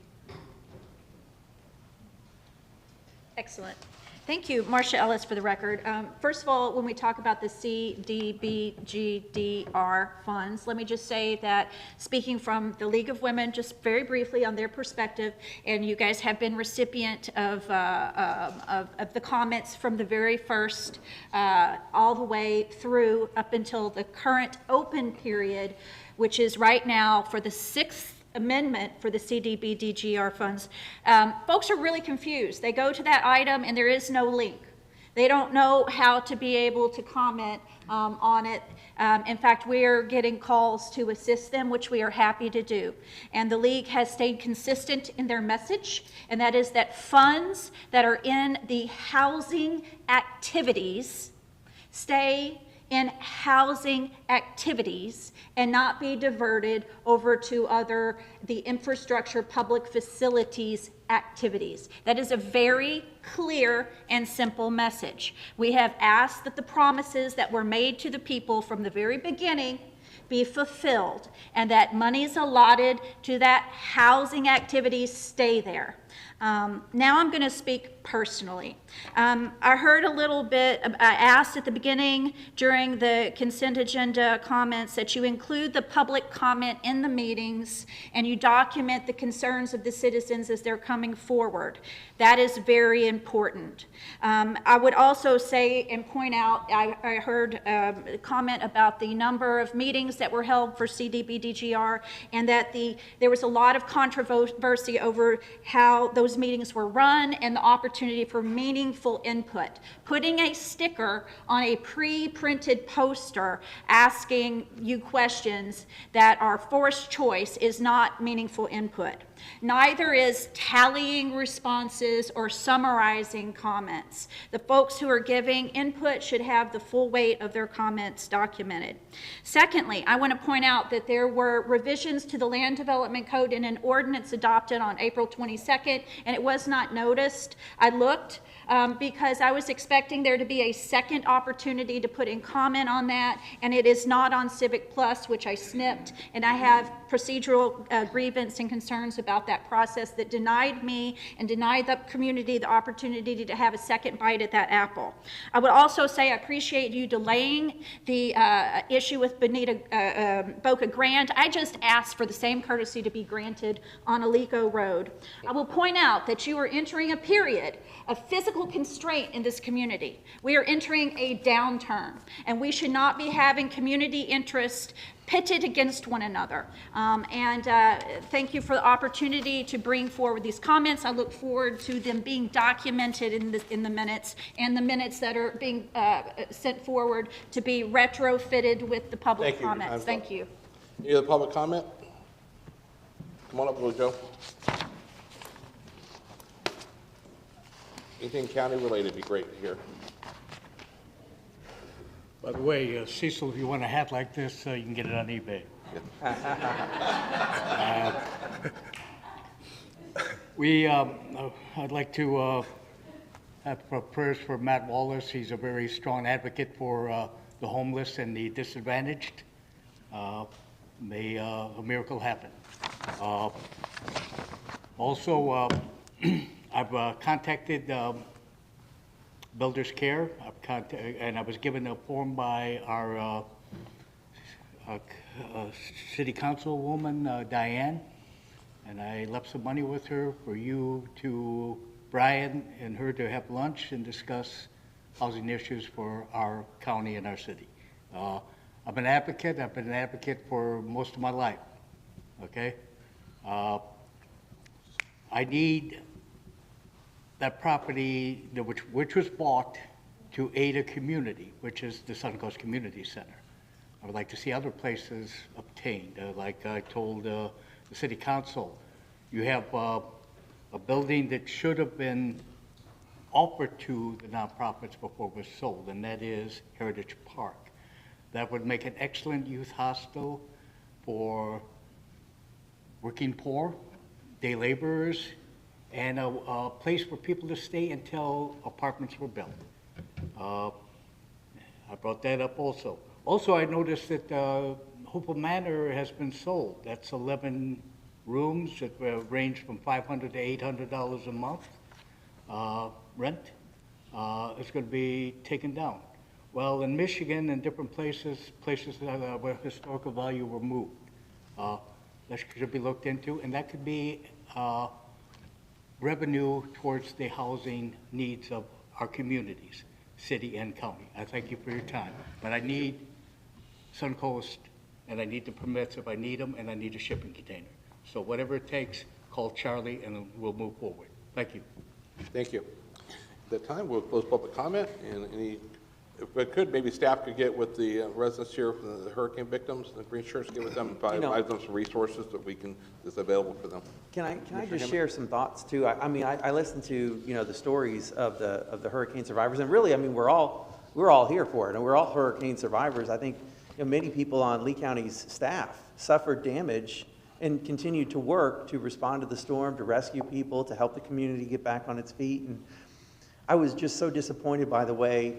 [SPEAKER 11] Excellent. Thank you, Marcia Ellis, for the record. First of all, when we talk about the CDBGDR funds, let me just say that speaking from the League of Women, just very briefly on their perspective, and you guys have been recipient of the comments from the very first all the way through up until the current open period, which is right now for the 6th amendment for the CDBGDR funds. Folks are really confused. They go to that item and there is no link. They don't know how to be able to comment on it. In fact, we're getting calls to assist them, which we are happy to do. And the League has stayed consistent in their message, and that is that funds that are in the housing activities stay in housing activities and not be diverted over to the infrastructure public facilities activities. That is a very clear and simple message. We have asked that the promises that were made to the people from the very beginning be fulfilled and that monies allotted to that housing activities stay there. Now I'm going to speak personally. I heard a little bit, I asked at the beginning during the consent agenda comments that you include the public comment in the meetings and you document the concerns of the citizens as they're coming forward. That is very important. I would also say and point out, I heard a comment about the number of meetings that were held for CDBGDR and that there was a lot of controversy over how those meetings were run and the opportunity for meaningful input. Putting a sticker on a pre-printed poster asking you questions that are forced choice is not meaningful input. Neither is tallying responses or summarizing comments. The folks who are giving input should have the full weight of their comments documented. Secondly, I want to point out that there were revisions to the Land Development Code in an ordinance adopted on April 22nd, and it was not noticed. I looked because I was expecting there to be a second opportunity to put in comment on that, and it is not on Civic Plus, which I snipped, and I have procedural grievance and concerns about that process that denied me and denied the community the opportunity to have a second bite at that apple. I would also say I appreciate you delaying the issue with Boca Grande. I just asked for the same courtesy to be granted on Alico Road. I will point out that you are entering a period of physical constraint in this community. We are entering a downturn, and we should not be having community interest pitted against one another. Thank you for the opportunity to bring forward these comments. I look forward to them being documented in the minutes, and the minutes that are being sent forward to be retrofitted with the public comments. Thank you.
[SPEAKER 1] Any other public comment? Come on up, Blue Joe. Anything county related would be great to hear.
[SPEAKER 12] By the way, Cecil, if you want a hat like this, you can get it on eBay. I'd like to have prayers for Matt Wallace. He's a very strong advocate for the homeless and the disadvantaged. May a miracle happen. Also, I've contacted Builders Care, and I was given a form by our city councilwoman, Diane, and I left some money with her for you to, Brian and her to have lunch and discuss housing issues for our county and our city. I've been an advocate for most of my life, okay? I need that property, which was bought to aid a community, which is the Suncoast Community Center. I would like to see other places obtained. Like I told the city council, you have a building that should have been offered to the nonprofits before it was sold, and that is Heritage Park. That would make an excellent youth hostel for working poor, day laborers, and a place for people to stay until apartments were built. I brought that up also. Also, I noticed that Hopewell Manor has been sold. That's 11 rooms that range from $500 to $800 a month rent. It's going to be taken down. Well, in Michigan and different places that where historical value were moved, that should be looked into, and that could be revenue towards the housing needs of our communities, city and county. I thank you for your time, but I need Suncoast, and I need the permits if I need them, and I need a shipping container. So whatever it takes, call Charlie, and we'll move forward. Thank you.
[SPEAKER 1] Thank you. At that time, we'll close public comment, and any, if we could, maybe staff could get with the residents here from the hurricane victims, the Green Shirts, get with them, and provide them some resources that we can, that's available for them.
[SPEAKER 2] Can I just share some thoughts too? I mean, I listened to, the stories of the hurricane survivors, and really, I mean, we're all here for it, and we're all hurricane survivors. I think many people on Lee County's staff suffered damage and continued to work to respond to the storm, to rescue people, to help the community get back on its feet. And I was just so disappointed by the way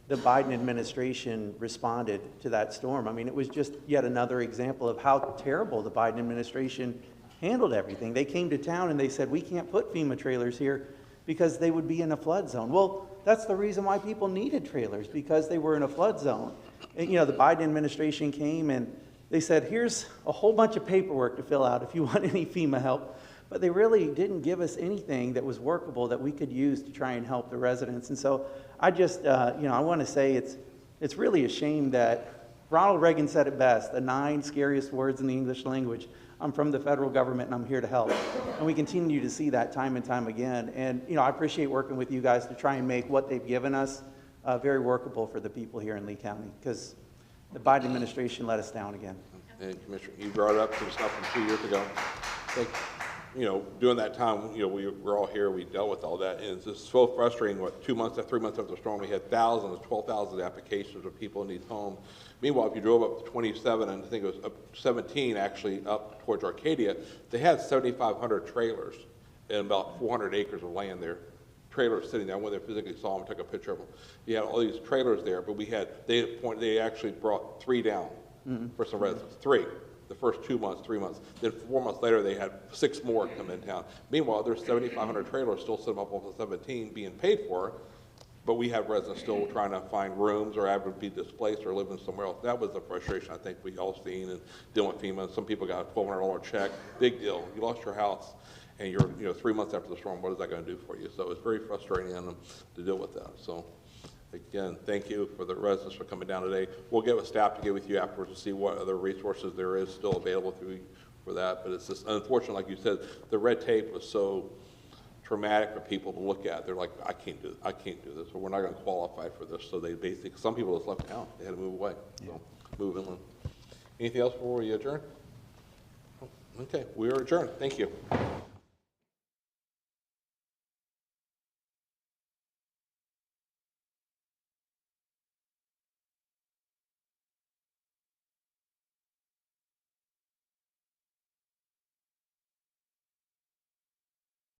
[SPEAKER 2] the Biden administration responded to that storm. I mean, it was just yet another example of how terrible the Biden administration handled everything. They came to town and they said, we can't put FEMA trailers here because they would be in a flood zone. Well, that's the reason why people needed trailers, because they were in a flood zone. And, the Biden administration came and they said, here's a whole bunch of paperwork to fill out if you want any FEMA help. But they really didn't give us anything that was workable that we could use to try and help the residents. And so I just, I want to say it's really a shame that Ronald Reagan said it best, the 9 scariest words in the English language. I'm from the federal government and I'm here to help. And we continue to see that time and time again. And, I appreciate working with you guys to try and make what they've given us very workable for the people here in Lee County, because the Biden administration let us down again.
[SPEAKER 1] And Commissioner, you brought up some stuff from 2 years ago. During that time, we were all here, we dealt with all that, and it's just so frustrating. 3 months after the storm, we had thousands, 12,000 applications of people in these homes. Meanwhile, if you drove up to 27, and I think it was up 17 actually up towards Arcadia, they had 7,500 trailers and about 400 acres of land there. Trailers sitting there. I went there, physically saw them, took a picture of them. You had all these trailers there, but they actually brought 3 down for some residents. 3. The first 2 months, 3 months. Then 4 months later, they had 6 more come in town. Meanwhile, there's 7,500 trailers still sitting up off the 17 being paid for, but we have residents still trying to find rooms or have to be displaced or living somewhere else. That was the frustration I think we all seen and dealing with FEMA. Some people got a $1,200 check. Big deal. You lost your house and you're 3 months after the storm. What is that going to do for you? So it's very frustrating on them to deal with that. So again, thank you for the residents for coming down today. We'll get with staff to get with you afterwards to see what other resources there is still available for that. But it's just unfortunate, like you said, the red tape was so traumatic for people to look at. They're like, I can't do this, or we're not going to qualify for this. So they basically, some people just left town. They had to move away. So move inland. Anything else before we adjourn? Okay, we are adjourned. Thank you.